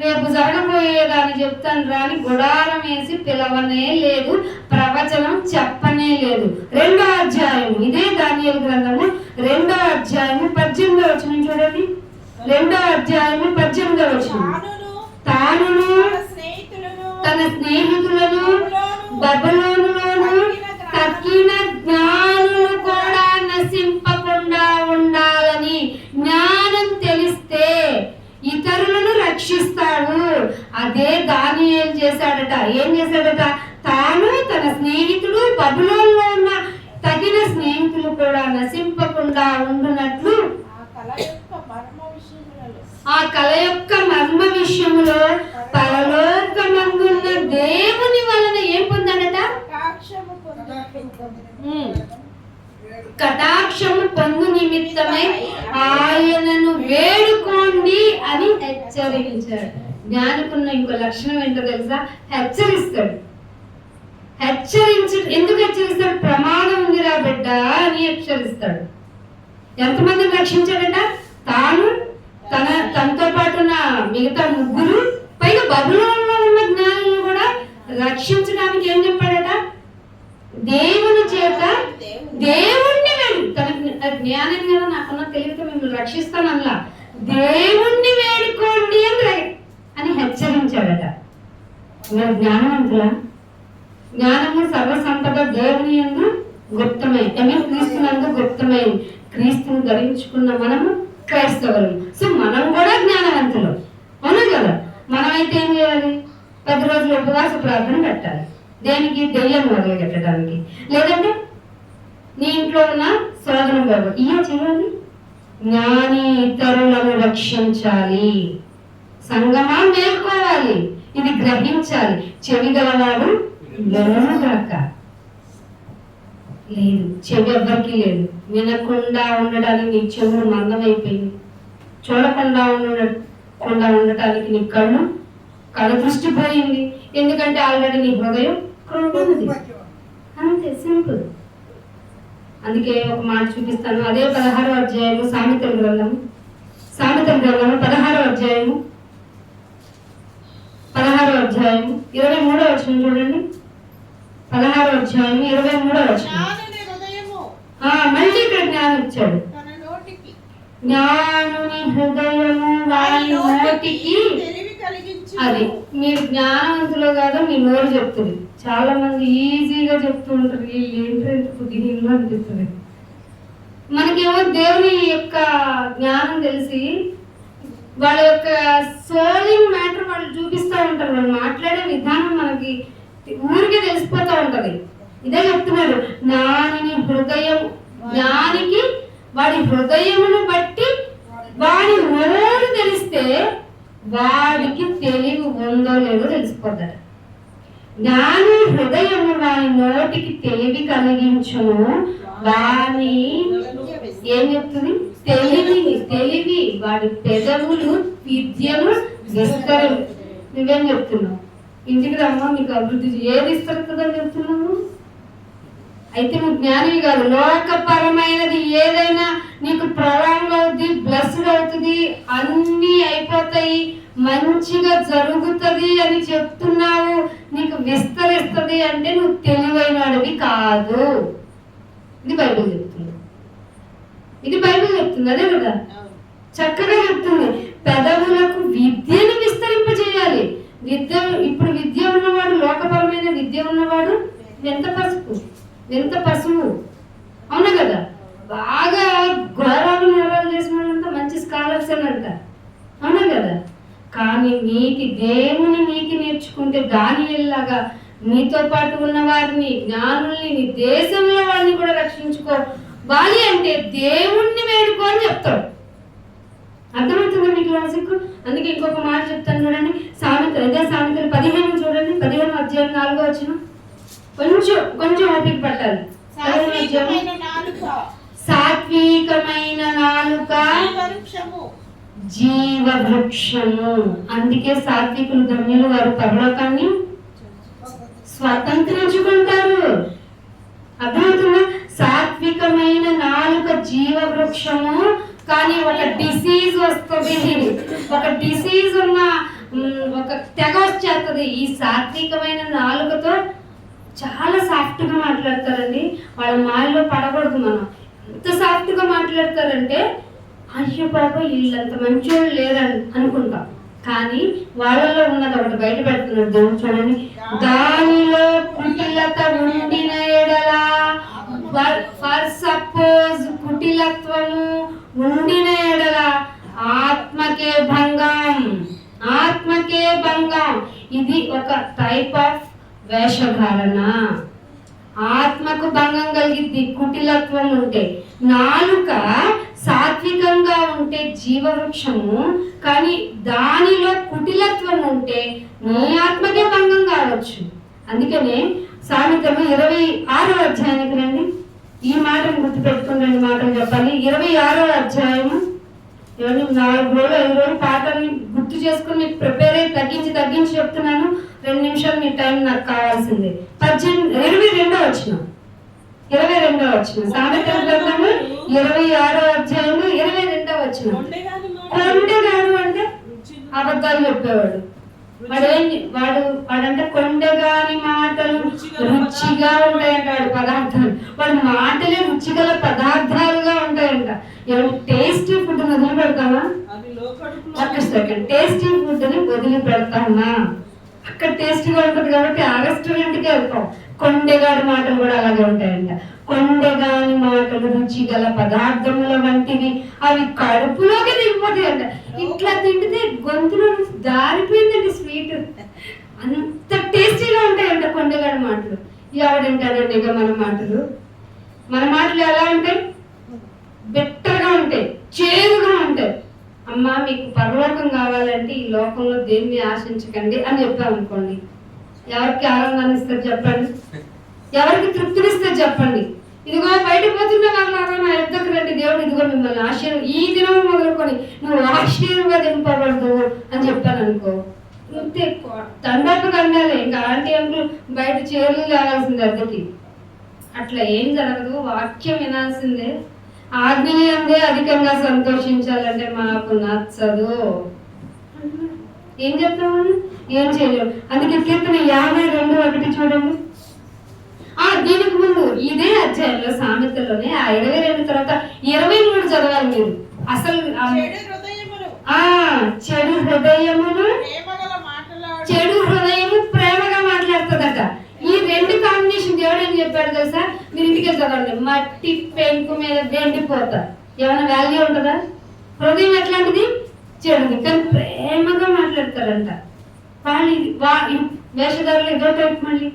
రేపు జరగబోయేదాన్ని చెప్తాను రాని గుడారం వేసి పిలవనే లేదు, ప్రవచనం చెప్పనే లేదు. 2వ అధ్యాయం ఇదే దానియేలు గ్రంథము 2వ అధ్యాయము 18వ వచనం చూడండి. 2వ అధ్యాయము 18వ వచనం. తానును తన స్నేహితులను బబులోనులోను తక్కిన జ్ఞానులు కూడా నశింపకుండా ఉండాలని జ్ఞానం తెలిస్తే ఇతరులను రక్షిస్తాడు. అదే దానియేలు చేశాడట. ఏం చేశాడట? తాను తన స్నేహితుడు బబులోనులో ఉన్న తగిన స్నేహితులు కూడా నశింపకుండా ఉండునట్లు ఆ కళ యొక్క మర్మ విషయంలో పరలోకమందున్న దేవుని వలన ఏం పొందాడట? కటాక్షము పొందు నిమిత్తమై ఆయనను వేడుకోండి అని హెచ్చరించాడు. జ్ఞానికున్న ఇంకో లక్షణం ఏంటో తెలుసా? హెచ్చరిస్తాడు. ఎందుకు హెచ్చరిస్తాడు? ప్రమాదం ఉందిరా బిడ్డ అని హెచ్చరిస్తాడు. ఎంతమందిని రక్షించాడట? తాను తనతో పాటు ఉన్న మిగతా 3 పైగా బబులోనులో ఉన్న జ్ఞానులను కూడా రక్షించడానికి ఏం చెప్పాడట? దేవుని చేత దేవుణ్ణి తన జ్ఞానం కదా నాకున్న తెలివితో మిమ్మల్ని రక్షిస్తానల్లా, దేవుణ్ణి వేడుకోండి అని హెచ్చరించాడట. మీరు జ్ఞానవంతుల జ్ఞానము సర్వసంపద దేవుని యందు గుప్తమై క్రీస్తునందు గుప్తమై క్రీస్తుని ధరించుకున్న మనము క్రైస్తవులు. సో మనం కూడా జ్ఞానవంతులు అవునా కదా? మనమైతే ఏం చేయాలి? 10 రోజులు ఉపవాస ప్రార్థన పెట్టాలి. దేనికి? దెయ్యం మొదలు పెట్టడానికి, లేదంటే నీ ఇంట్లో ఉన్న శోధన కాబట్టి ఇయే చేయాలి. జ్ఞాని ఇతరులను రక్షించాలి. సంగమా మేల్కోవాలి. ఇది గ్రహించాలి. చెవి గలవాడు వినగాక. లేదు, చెవి ఎవ్వరికి లేదు. వినకుండా ఉండడానికి నీ చెవులు మందమైపోయింది. చూడకుండా ఉండటానికి నీ కళ్ళ దృష్టి పోయింది. ఎందుకంటే ఆల్రెడీ నీ హృదయం క్రొంది. అంతే, సింపుల్. అందుకే ఒక మాట చూపిస్తాను. అదే 16వ అధ్యాయము సామెతల గ్రంథము 16వ అధ్యాయము 23వ వచనం చూడండి. 16వ అధ్యాయం 23వ వచనం. మళ్ళీ ఇక్కడ జ్ఞానం ఇచ్చాడు. జ్ఞానుని హృదయము వారి నోటికి. అది మీరు జ్ఞానవంతులు కాదు, మీ నోరు చెప్తుంది. చాలా మంది ఈజీగా చెప్తూ ఉంటారు, ఏంటంటే బుద్ధిహీనులు అనిపిస్తుంది. మనకేమో దేవుని యొక్క జ్ఞానం తెలిసి వాళ్ళ యొక్క సోలింగ్ మ్యాటర్ వాళ్ళు చూపిస్తూ ఉంటారు. వాళ్ళు మాట్లాడే విధానం మనకి ఊరికే తెలిసిపోతూ ఉంటది. ఇదే చెప్తున్నాడు, జ్ఞానికి వాడి హృదయమును బట్టి వాడి నోరు తెలిస్తే వాడికి తెలివి ఉందో లేదో తెలిసిపోతాడు. జ్ఞాని హృదయము వాని నోటికి తెలివి కలిగించును. వాని ఏం చెప్తుంది? తెలివి. వాడి పెదవులు విద్యను విస్తరం. నువ్వేం చెప్తున్నావు? ఇంటికి రమ్మా, మీకు అభివృద్ధి ఏది ఇస్తుందని చెప్తున్నావు. అయితే నువ్వు జ్ఞానివి కాదు. లోకపరమైనది ఏదైనా నీకు ప్రొలాంగ్ అవుతుంది, బ్లెస్డ్ అవుతుంది, అన్నీ అయిపోతాయి, మంచిగా జరుగుతుంది అని చెప్తున్నావు, నీకు విస్తరిస్తుంది అంటే నువ్వు తెలివైనవి కాదు. ఇది బైబిల్ చెప్తుంది. అదే కదా చక్కగా చెప్తుంది. పెదవులకు విద్యను విస్తరింపజేయాలి. ఇప్పుడు విద్య ఉన్నవాడు, లోకపరమైన విద్య ఉన్నవాడు ఎంత పశువు అవునా కదా? బాగా ఘోరాలు నేరాలు చేసిన వాళ్ళంతా మంచి స్కాలర్స్ అని అంటారు అవునా కదా? కానీ దేవుని నీతి నేర్చుకుంటే దానియేలులాగా నీతో పాటు ఉన్న వారిని, జ్ఞానుల్ని, నీ దేశంలో వారిని కూడా రక్షించుకోవాలి అంటే దేవుణ్ణి వేడుకో అని చెప్తాడు. అర్థమవుతుందా మీకు లాజిక్? అందుకే ఇంకొక మాట చెప్తాను చూడండి. సామెతలు 15 చూడండి. 15వ అధ్యాయం 4వ వచనం. కొంచెం ఓపిక పట్టాలి. సాత్వికమైన నాలుక జీవవృక్షము. అందుకే సాత్వికులు ధన్యులు, వారు పరలోకాన్ని స్వతంత్రించుకుంటారు. అర్థమవుతుందా? సాత్వికమైన నాలుక జీవ వృక్షము, కానీ ఒక డిసీజ్ వస్తుంది, ఒక డిసీజ్ ఉన్న ఒక తెగ వచ్చేస్తుంది. ఈ సాత్వికమైన నాలుకతో చాలా సాఫ్ట్గా మాట్లాడతారండి. వాళ్ళ మాయలో పడకూడదు మనం. ఎంత సాఫ్ట్గా మాట్లాడతారంటే అయ్యో బాబా వీళ్ళంత మంచోళ్ళు లేరని అనుకుంటాం, కానీ వాళ్ళలో ఉన్నది ఒకటి బయట పెడుతున్నారు దేవుడు. చూడండి, దానిలో కుటిలత ఉండిన ఎడలా, ఫర్ సపోజ్ కుటిలత్వము ఉండిన ఎడలా ఆత్మకే భంగం, ఆత్మకే భంగం. ఇది ఒక టైప్ ఆఫ్ వేషధారణ. ఆత్మకు భంగం కలిగిద్ది కుటిలత్వం ఉంటే. నాలుక సాత్వికంగా ఉంటే జీవవృక్షము, కానీ దానిలో కుటిలత్వం ఉంటే నీ ఆత్మకే భంగం కావచ్చు. అందుకనే సామెతలు 26వ అధ్యాయానికి రండి. ఈ మాటను గుర్తుపెట్టుకుని 2 మాటలు చెప్పాలి. 26వ అధ్యాయము. ఇవన్నీ 4 రోజులు 5 రోజులు పాటల్ని గుర్తు చేసుకుని మీకు ప్రిపేర్ అయ్యి తగ్గించి చెప్తున్నాను. 2 నిమిషాలు మీ టైం నాకు కావాల్సిందే. 22వ వచనం, 22వ వచనం, సామెతల గ్రంథము 26వ అధ్యాయము 22వ వచనం. కొండెగాడు అంటే అబద్ధాలు చెప్పేవాడు. వాడంటే కొండగాని మాటలు రుచిగా ఉంటాయంటాడు పదార్థాలు. వాడి మాటలే రుచిగల పదార్థాలుగా ఉంటాయంట. ఏమంటే టేస్టీ ఫుడ్ వదిలి పెడతామా? ఒక్క సెకండ్, టేస్టీ ఫుడ్ ని వదిలి పెడతామా? అక్కడ టేస్టీగా ఉంటుంది కాబట్టి ఆ రెస్టారెంట్కి వెళ్తాం. కొండెగాడి మాటలు కూడా అలాగే ఉంటాయంట. కొండెగాని మాటలు రుచిగల పదార్థముల వంటివి, అవి కడుపులోకి దిగిపోతాయంట. ఇట్లా తిండితే గొంతులో దారిపోయిందండి స్వీట్. అంత టేస్టీగా ఉంటాయంట కొండెగాడి మాటలు. ఎవడంటాడండి ఇక మన మాటలు ఎలా ఉంటాయి? బెట్టర్గా ఉంటాయి, చేదుగా ఉంటాయి. అమ్మ మీకు పరలోకం కావాలంటే ఈ లోకంలో దేన్ని ఆశించకండి అని చెప్పామనుకోండి, ఎవరికి ఆనందాన్ని ఇస్తారు చెప్పండి? ఎవరికి తృప్తినిస్తారు చెప్పండి? ఇదిగో బయట పోతున్న వాళ్ళ నా యుద్ధకు రండి, దేవుడు ఇదిగో మిమ్మల్ని ఈ దినం మొదలుకొని నువ్వు ఆశీర్వదింపబడదు అని చెప్పాను అనుకో, ఇంతే తండ్రులు కండాలి. ఇంకా ఆంటీ అంకులు బయట చీరలు లేవాల్సిందే అద్దెకి. అట్లా ఏం జరగదు, వాక్యం వినాల్సిందే. ఆజ్ఞయందే అధికంగా సంతోషించాలంటే మాకు నచ్చదు. ఏం చెప్తాము? ఏం చేయలేము. అందుకే కీర్తన 52:1 చూడండి. దీనికి ముందు ఇదే అధ్యాయంలో సామెతలోనే 22 తర్వాత 23 చదవాలి మీరు. అసలు చెడు హృదయము ప్రేమగా మాట్లాడుతుందట. ఈ 2 కాంబినేషన్ దేవుడు ఏం చెప్పాడు తెలుసా? మీరు ఇంటికే చదవండి. మట్టి పెంకు మీద వెండిపోతా ఏమైనా వాల్యూ ఉంటుందా? హృదయం ఎట్లాంటిది? చెడుది, కానీ ప్రేమగా మాట్లాడతారంట. వాళ్ళు వేషధారులు ఎదో టైప్. మళ్ళీ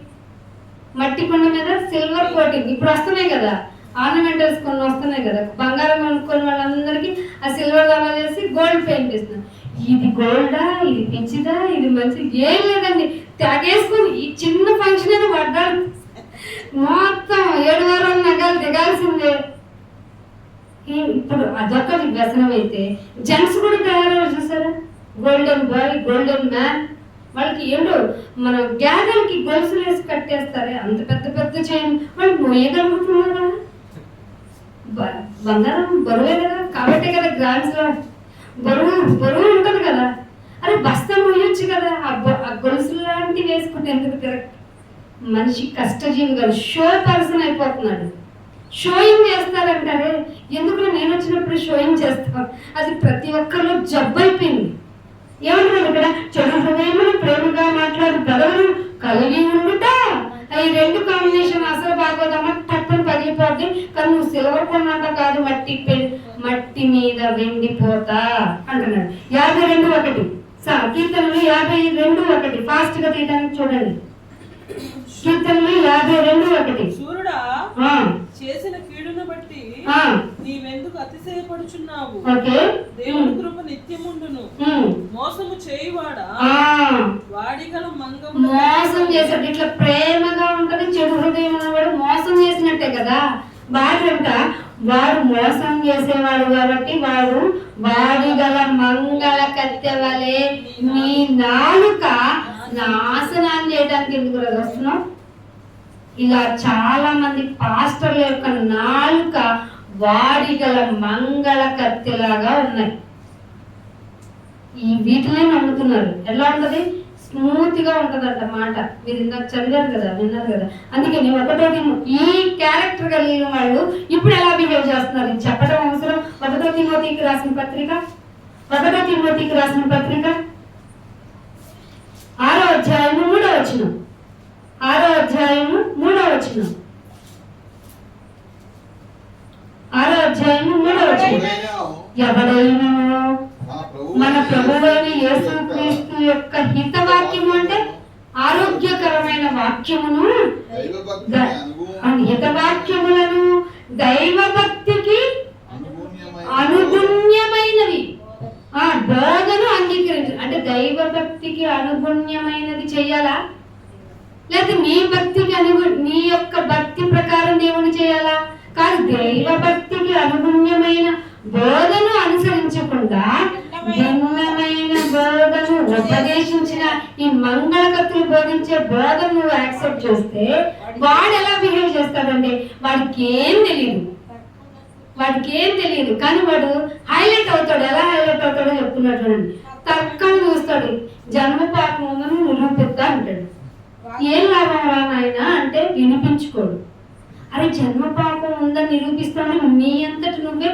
మట్టి కొండ మీద సిల్వర్ కోటింగ్ ఇప్పుడు వస్తున్నాయి కదా, ఆర్నమెంటల్స్ కొన్ని వస్తున్నాయి కదా, బంగారం కొనుక్కున్న వాళ్ళందరికీ ఆ సిల్వర్ దామా చేసి గోల్డ్ పెయింట్ ఇస్తున్నారు. ఇది గోల్డా, ఇది పిచ్చిదా, ఇది మంచిది ఏం లేదండి. తాగేసుకొని ఈ చిన్న ఫంక్షన్ అని పడ్డాడు, మొత్తం 7 వారాలు నగలు దిగాల్సిందే. ఇప్పుడు అదొక్కటి వ్యసనం అయితే జెంట్స్ కూడా తయారయ్యారు చూసారా? Golden bye, golden man. వాళ్ళకి ఏంటో మన గ్యాదర్కి గొలుసులు వేసి కట్టేస్తారే, అంత పెద్ద చైన్ వాళ్ళు మోయగలుగుతున్నారా? బంగారం బరువే కదా, కాబట్టే కదా గ్రాండ్స్ లో బరువు ఉంటుంది కదా. అరే బస్తా మోయొచ్చు కదా, ఆ గొలుసులు లాంటివి వేసుకుంటే ఎందుకు కరెక్ట్? మనిషి కష్టజీవి కాదు, షో పర్సన్ అయిపోతున్నాడు. షోయింగ్ చేస్తారంటారే, ఎందుకు నేను వచ్చినప్పుడు షోయింగ్ చేస్తాం. అది ప్రతి ఒక్కరిలో జబ్బు అయిపోయింది. ఏమంటున్నాడు ఇక్కడ? చెడు హృదయములు ప్రేమగా మాట్లాడు పెదవులు కలిగి ఉండుట. ఈ 2 కాంబినేషన్ అసలు బాగోదమ్మా, తప్పని పగిలిపోద్ది. కానీ నువ్వు సిల్వర్ కొన్నంత కాదు, మట్టి మీద వెండిపోతా అంటున్నాడు. 52:1 కీర్తనలు 52:1 ఫాస్ట్ గా తీయడానికి చూడండి. కీర్తనలు 52:1 సూర్యుడా చేసిన కీడును బట్టి నీవెందుకు అతిశయపడుచున్నావు? దేవుని కృప నిత్యముండును. మోసము చేయువాడా వాడిగల మంగం. మోసం చేశాడు. ఇట్లా ప్రేమగా ఉంటది. చెడు హృదయం ఉన్నవాడు మోసం చేసినట్టే కదా. వాడు మోసం చేసేవాడు కాబట్టి వాడి గల మంగళ కత్తె వలె నీ నాలుక నాశనాన్ని చేయడానికి ఎందుకు వస్తున్నావు? ఇలా చాలా మంది పాస్టర్ల యొక్క నాలుక వాడిగల మంగళ కత్తిలాగా ఉన్నాయి. ఈ వీటినే నమ్ముతున్నారు. ఎలా ఉంటది? స్మూత్ గా ఉంటదంట మాట. మీరు ఇందాక చదివారు కదా, విన్నారు కదా. అందుకని ఒకటోది ఈ క్యారెక్టర్ కలిగిన వాళ్ళు ఇప్పుడు ఎలా బిహేవ్ చేస్తున్నారు ఇది చెప్పడం అవసరం. 1 తిమోతికి రాసిన పత్రిక 6వ అధ్యాయము 3వ వచనం. 6వ అధ్యాయము 3వ వచనం. 6వ అధ్యాయము 3వ వచనం. ఎవడైనా మన ప్రభువైన యేసుక్రీస్తు యొక్క హితవాక్యము అంటే ఆరోగ్యకరమైన వాక్యమును, హితవాక్యములను దైవభక్తికి అనుగుణ్యమైనవి బోధను అంగీకరించు. అంటే దైవభక్తికి అనుగుణ్యమైనది చెయ్యాలా, లేకపోతే నీ యొక్క భక్తి ప్రకారం దేవుని చేయాలా? కాదు, దైవభక్తికి అనుగుణ్యమైన బోధను అనుసరించకుండా భిన్నమైన బోధను ఉపదేశించిన ఈ మంగళకత్తులు బోధించే బోధను నువ్వు యాక్సెప్ట్ చేస్తే వాడు ఎలా బిహేవ్ చేస్తాడంటే వాడికి ఏం తెలియదు కానీ వాడు హైలైట్ అవుతాడు. ఎలా హైలైట్ అవుతాడో చెప్తున్నట్టు తర్కం చూస్తాడు. జన్మ పాపం ఉందని నిరూపిస్తా అంటాడు. ఏం లాభం రా నాయన అంటే వినిపించుకోడు. అరే జన్మ పాపం ఉందని నిరూపిస్తాను నీ అంతటి నువ్వే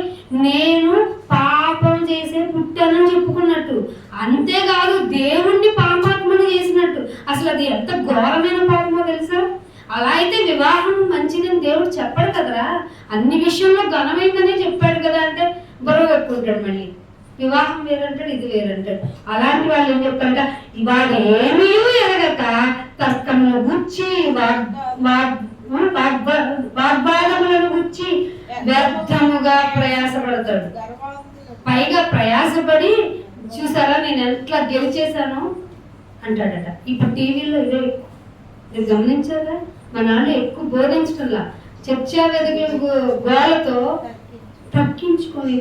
నేను పాపం చేసే పుట్టానని చెప్పుకున్నట్టు. అంతేకాదు దేవుణ్ణి పాపాత్మని చేసినట్టు. అసలు అది ఎంత ఘోరమైన పాపమో తెలుసా? అలా అయితే వివాహం మంచిదని దేవుడు చెప్పాడు కదరా. అన్ని విషయంలో ఘనమైందనే చెప్పాడు కదా అంటే బరువు పెట్టుకుంటాడు. మళ్ళీ వివాహం వేరంటాడు, ఇది వేరంటాడు. అలాంటి వాళ్ళు ఏం చెప్తారంట, వాడు ఏమీ ఎరగక తర్కమును గుచ్చి వాగ్వాదములను గుచ్చి వ్యర్థముగా ప్రయాసపడతాడు. పైగా ప్రయాసపడి చూసారా నేను ఎట్లా గెలిచేశాను అంటాడట. ఇప్పుడు టీవీలో ఇదే మీరు గమనించారా? మా నాన్న ఎక్కువ బోధించడంలా చర్చా వేదికల గోలతో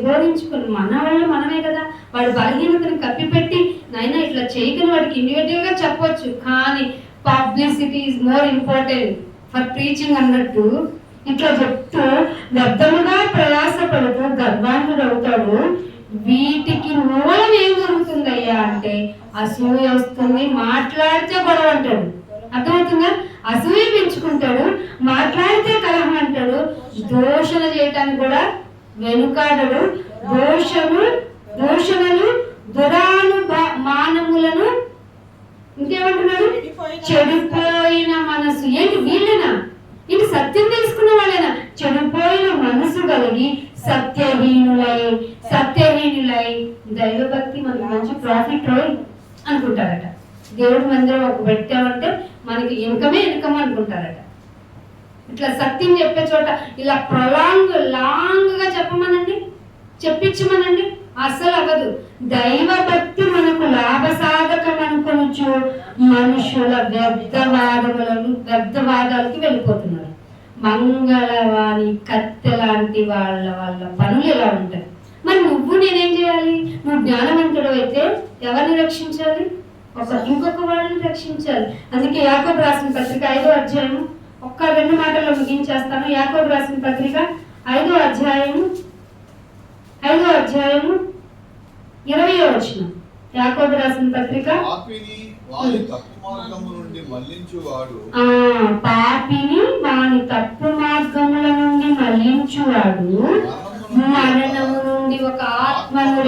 బోధించుకొని మన వాళ్ళు మనమే కదా. వాడి బలహీనతను కప్పిపెట్టి నాయన ఇట్లా చేయకని వాడికి ఇండివిజువల్ గా చెప్పొచ్చు. కానీ publicity is more important for preaching అన్నట్టు ఇట్లా చెప్తూ వ్యర్థముగా ప్రయాసపడుతూ గర్భాంతుడు అవుతాడు. వీటికి మూలం ఏం జరుగుతుందయ్యా అంటే అసూయ వస్తుంది. మాట్లాడితే గొడవ అంటాడు. అర్థమవుతుందా? అసూయ పెంచుకుంటాడు, మాట్లాడితే కలహం అంటాడు, దూషణ చేయటానికి కూడా వెనుకాడడు. దూషణలు దురానుమానములను ఇంకేమంటున్నాడు? చెడిపోయిన మనసు. ఏంటి వీళ్ళేనా? ఇంటి సత్యం తెలుసుకున్న వాళ్ళేనా? చెడిపోయిన మనసు కలిగి సత్యహీనులై దైవభక్తి మనకి మంచి ప్రాఫిట్ అనుకుంటారట. దేవుడి మందిరం ఒక పెట్టామంటే మనకి ఇన్కమ్ అనుకుంటారట. ఇట్లా సత్యం చెప్పే చోట ఇలా లాంగ్ గా చెప్పించమనండి, అసలు అవ్వదు. దైవభక్తి మనకు లాభసాధకం అనుకొనుచు మనుషుల వ్యర్థవాదాలకి వెళ్ళిపోతున్నారు. మంగళవాణి కత్తె లాంటి వాళ్ళ పనులు ఎలా ఉంటాయి. మరి నేనేం చేయాలి? నువ్వు జ్ఞానవంతుడు అయితే ఎవరిని రక్షించాలి? ఇంకొక వాళ్ళని రక్షించాలి. అందుకే యాకోబు రాసిన పత్రిక 5వ అధ్యాయము 1-2 మాటల్లో ముగించేస్తాను. యాకోబు రాసిన పత్రిక 5వ అధ్యాయము 20వ వచనం. యాకోబు రాసిన పత్రిక పాపిని వాని తప్పు మార్గముల నుండి మళ్లించువాడు మరణము నుండి ఒక ఆత్మను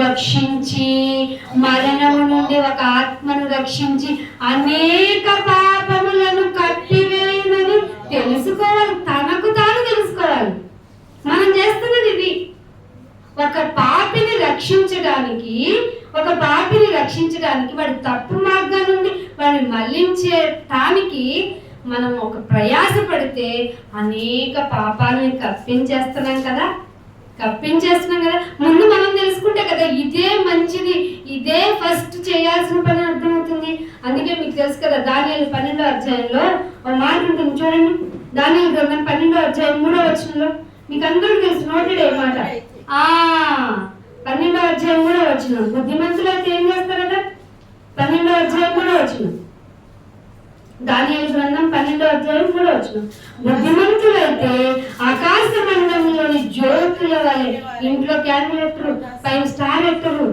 రక్షించి అనేక పాపములను కట్టివేయమని తెలుసుకోవాలి. తనకు తాను తెలుసుకోవాలి. మనం చేస్తున్నది ఇది. ఒక పాపిని రక్షించడానికి వాడి తప్పు మార్గం నుండి వాడిని మళ్లించటానికి మనం ఒక ప్రయాస పడితే అనేక పాపాలని కప్పించేస్తున్నాం కదా. ముందు మనం తెలుసుకుంటే కదా ఇదే మంచిది, ఇదే ఫస్ట్ చేయాల్సిన పని అర్థమవుతుంది. అందుకే మీకు తెలుసు కదా దానియేలు 12వ అధ్యాయంలో ఒక మాట ఉంటుంది చూడండి. దానియేలు గ్రంథం 12వ అధ్యాయం 3వ వచనంలో మీకు అందరికీ తెలుసు నోటెడ్ ఏ మాట. 12వ అధ్యాయం 3వ వచనం. బుద్ధిమంతులు అయితే ఏం చేస్తారట? 12వ అధ్యాయం 3వ వచనం. దానియేలు గ్రంథం 12వ అధ్యాయం 3వ వచనం. బుద్ధిమంతులైతే ఆకాశ మండలంలోని జ్యోతుల వలె ఇంట్లో క్యాండిల్ ఎత్తరు, పైన స్టార్ ఎత్తరు,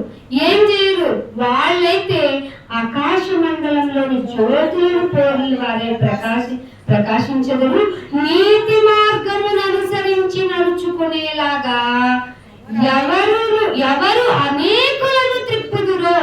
ఏం చేయరు. వాళ్ళైతే ఆకాశ మండలంలోని జ్యోతులను పోలి వారే ప్రకాశించదురు. నీతి మార్గమును అనుసరించి నడుచుకునేలాగా ఎవరు అనేకులను త్రిప్పుదురో.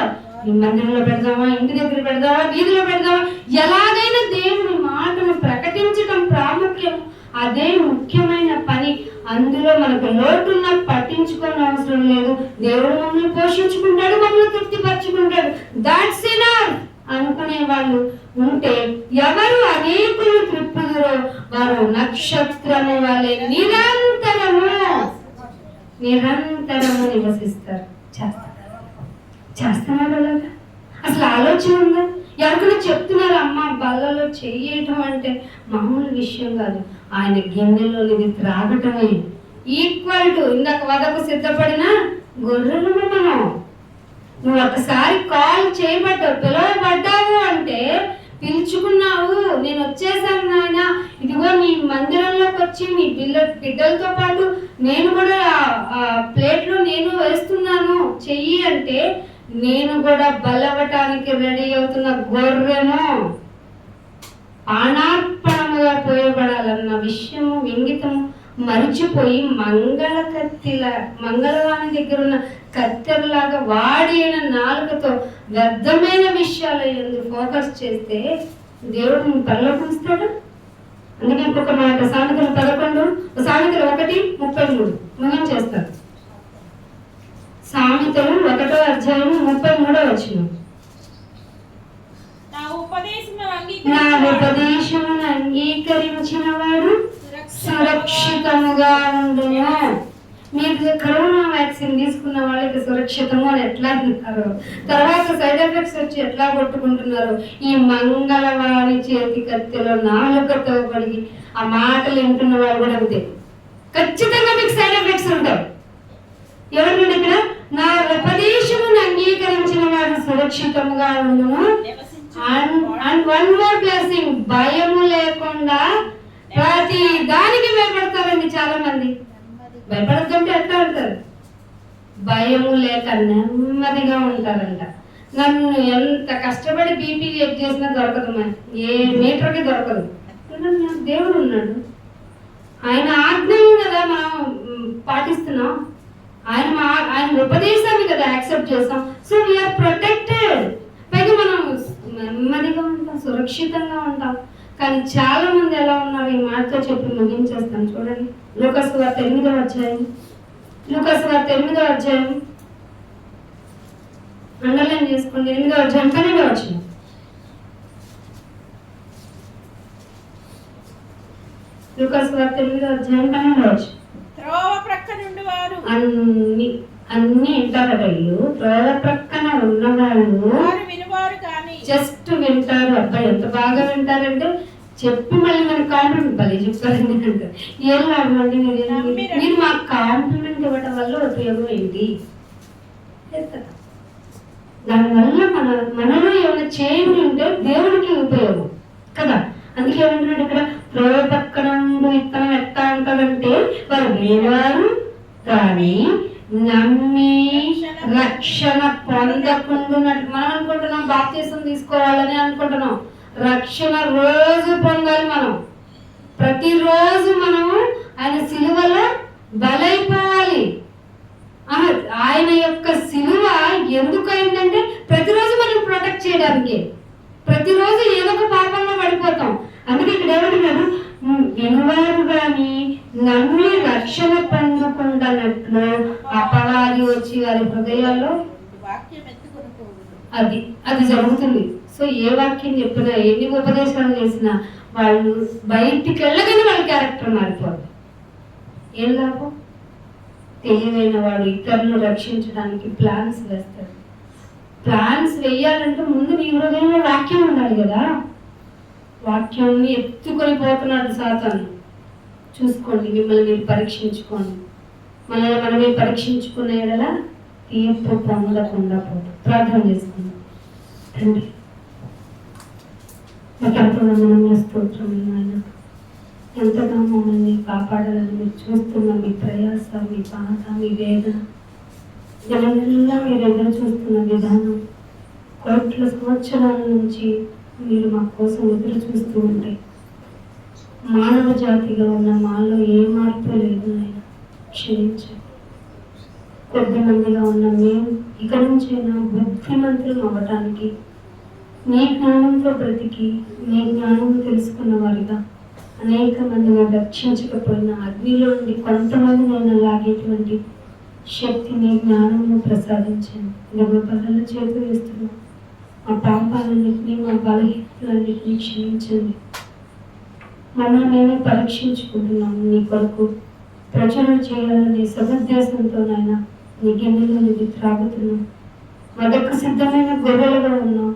ఈ మందిరంలో పెడదామా, ఇంటి దగ్గర పెడదామా, వీధిలో పెడదామా, ఎలాగైనా దేవుని మాటను ప్రకటించడం ప్రాముఖ్యం. అదే ముఖ్యమైన పని. అందులో మనకు లోటున్న పట్టించుకోని అవసరం లేదు. దేవుడు మమ్మల్ని పోషించుకుంటాడు, మమ్మల్ని తృప్తిపరచుకుంటాడు, దాట్స్ ఎనఫ్ అనుకునే వాళ్ళు ఉంటే, ఎవరు అనేకులు త్రిప్పుదురో వారు నక్షత్రము వలె నిరంతరము నివసిస్తారు. చేస్తున్నారు అలాగా? అసలు ఆలోచన ఉందా? ఎవరికైనా చెప్తున్నారు, అమ్మ బల్లలో చేయటం అంటే మామూలు విషయం కాదు. ఆయన గిన్నెలో ఇది త్రాగటమే ఈక్వల్ టు ఇందాక వదకు సిద్ధపడిన గొర్రెలు. మనం నువ్వు ఒకసారి కాల్ చేయబడ్డావు, పిలువబడ్డావు అంటే పిలుచుకున్నావు, నేను వచ్చేసాను నాయన, ఇదిగో నీ మందిరంలోకి వచ్చి నీ బిడ్డలతో పాటు నేను కూడా ప్లేట్లో నేను వేస్తున్నాను చెయ్యి అంటే, నేను కూడా బలవటానికి రెడీ అవుతున్న గొర్రెను ప్రాణార్పణముగా పోయబడాలన్న విషయము ఇంగితము మరిచిపోయి మంగళవాణి దగ్గర ఉన్న కత్తెరలాగా వాడి అయిన నాలుకతో వ్యర్థమైన విషయాల యందు ఫోకస్ చేస్తే దేవుడు పరలోకిస్తాడు. అందుకే ఇంకొక మాట, సామెతలు 11, సామెతలు 1:33 ముగించేస్తారు. సామెతలు 1వ అధ్యాయం 33వ వచనం. నా ఉపదేశమును అంగీకరించిన వాడు సురక్షితముగా ఉండును. మీరు కరోనా వ్యాక్సిన్ తీసుకున్న వాళ్ళకి సురక్షితము అని ఎట్లా అంటున్నారు, తర్వాత సైడ్ ఎఫెక్ట్స్ వచ్చి ఎట్లా కొట్టుకుంటున్నారు. ఈ మంగళవాణి చేతి కత్తెలో నాలుకతో పడి ఆ మాటలు వింటున్న వాళ్ళు కూడా అంతే. ఖచ్చితంగా మీకు సైడ్ ఎఫెక్ట్స్ ఉంటాయి. ఎవరు ఇక్కడ? నా ఉపదేశమును అంగీకరించిన వాడు సురక్షితంగా ఉండును. అండ్ వన్ మోర్ బ్లెస్సింగ్, భయము లేకుండా ప్రతి దానికి భయపడతారండి చాలా మంది. భయపడద్దంటే ఎట్లా ఉంటారు? భయము లేక నెమ్మదిగా ఉంటారంట. నన్ను ఎంత కష్టపడి బీపీ చెక్ చేసినా దొరకదు, ఏ మీటర్కి దొరకదు. దేవుడు ఉన్నాడు, ఆయన ఆజ్ఞను కదా మనం పాటిస్తున్నాం, ఆయన ఉపదేశాన్ని కదా యాక్సెప్ట్ చేస్తాం. So we are protected. పైగా మనం నెమ్మదిగా ఉంటాం, సురక్షితంగా ఉంటాం. కానీ చాలా మంది ఎలా ఉన్నారు, ఈ మాటతో చెప్పి ముగించేస్తాను. చూడండి, లూకాసు వార్త 8వ అధ్యాయం, అండర్లైన్ చేసుకోండి. 8వ అధ్యాయం 12వ వచనం. లూకాసు వార్త 8వ అధ్యాయం 12వ వచనం. అన్ని ఇంటారు, త్రోవ ప్రక్కన ఉన్నవాళ్ళు జస్ట్ వింటారు. అబ్బాయి ఎంత బాగా వింటారంటే చెప్పి మళ్ళీ మనకి కాంప్లిమెంట్ భలే చెప్తారండి అంటారు. ఏం లాభండి, మీరు మాకు కాంప్లిమెంట్ ఇవ్వటం వల్ల ఉపయోగం ఏంటి? దానివల్ల మనలో ఏమైనా చేయని ఉంటే దేవుడికి ఉపయోగం కదా. అందుకే ఏమంటున్నాడు ఇక్కడ, త్రోవ పక్కన విత్తనం ఎట్లా అంటారంటే వారు వినేవారు కానీ నమ్మి రక్షణ పొందకుండా. మనం అనుకుంటున్నాం బాప్తిసం తీసుకోవాలని అనుకుంటున్నాం. రక్షణ రోజు పొందాలి. మనం ప్రతిరోజు మనము ఆయన సిలువలో బలైపోవాలి. ఆయన యొక్క సిలువ ఎందుకైందంటే ప్రతిరోజు మనం ప్రొటెక్ట్ చేయడానికి. ప్రతిరోజు ఏదో ఒక పాపంలో పడిపోతాం. అందుకే ఇక్కడ ఏమంటున్నాడు, వినువారు కానీ నమ్మి రక్షణ పొందకుండానట్లు అపవాది వచ్చి వారి హృదయాల్లో అది జరుగుతుంది. సో ఏ వాక్యం చెప్పినా, ఎన్ని ఉపదేశాలు చేసినా వాళ్ళు బయటికి వెళ్ళగానే వాళ్ళ క్యారెక్టర్ మారిపోదు. ఏం లాభం? తెలివైన వాడు ఇతరులను రక్షించడానికి ప్లాన్స్ వేస్తాడు. ప్లాన్స్ వేయాలంటే ముందు నీ హృదయంలో వాక్యం ఉండాలి కదా. వాక్యాన్ని ఎత్తుకొని పోతున్నాడు సాతాను. చూసుకోండి, మిమ్మల్ని మీరు పరీక్షించుకోండి. మనమే పరీక్షించుకునే ఎడల తీర్పు పొందకుండా పోతాం. ప్రార్థన చేసుకుందాం. తండ్రి, మీకు ఎంతో వందనములు స్తోత్రములు నాయన. ఎంతగా మమ్మల్ని కాపాడాలని మీరు చూస్తున్న మీ ప్రయాస, మీ బాధ, మీ వేదన, దినదినంగా మీరు ఎదురు చూస్తున్న విధానం, కోట్ల సంవత్సరాల నుంచి మీరు మా కోసం ఎదురు చూస్తూ ఉంటే మానవ జాతిగా ఉన్న మాలో ఏ మార్పు లేదు నాయన. క్షమించండి. కొద్ది మందిగా ఉన్న మేము ఇక నుంచైనా బుద్ధిమంతులు అవ్వటానికి నీ జ్ఞానంతో బ్రతికి నీ జ్ఞానం తెలుసుకున్న వారిగా అనేక మందిని రక్షించకపోయినా అగ్నిలో నుండి కొంతమంది నేను లాగేటువంటి శక్తిని, జ్ఞానము ప్రసాదించండి. మేము బల్ల చేతి వేస్తున్నాం. మా పాపాలన్నింటినీ, మా బలహీనలన్నింటినీ క్షమించండి. మమ్మల్ని మేమే పరీక్షించుకుంటున్నాము. నీ కొరకు ప్రచురణ చేయాలనే సదుద్దేశంతోనైనా నీ గిన్నెలో ఇది త్రాగుతున్నాం. మొదటి సిద్ధమైన గొర్రెలుగా ఉన్నాం.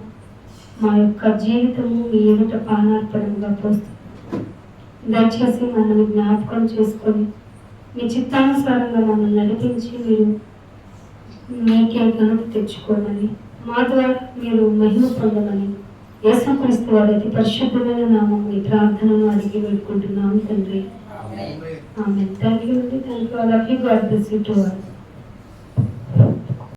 మా యొక్క జీవితము మీ ఎదుట పానార్పణంగా పోస్తుంది. దయచేసి మమ్మల్ని జ్ఞాపకం చేసుకొని మీ చిత్తానుసారంగా మమ్మల్ని నడిపించి మీరు మీకే ఘనత తెచ్చుకోమని, మా ద్వారా మీరు మహిమ పొందమని యేసుక్రీస్తు వారి అతి పరిశుద్ధమైన నామం మీ ప్రార్థనను అడిగి వేడుకుంటున్నాము తండ్రి. ఆమేన్. థ్యాంక్ యూ అండి. Thank you. All of you. God bless you to all.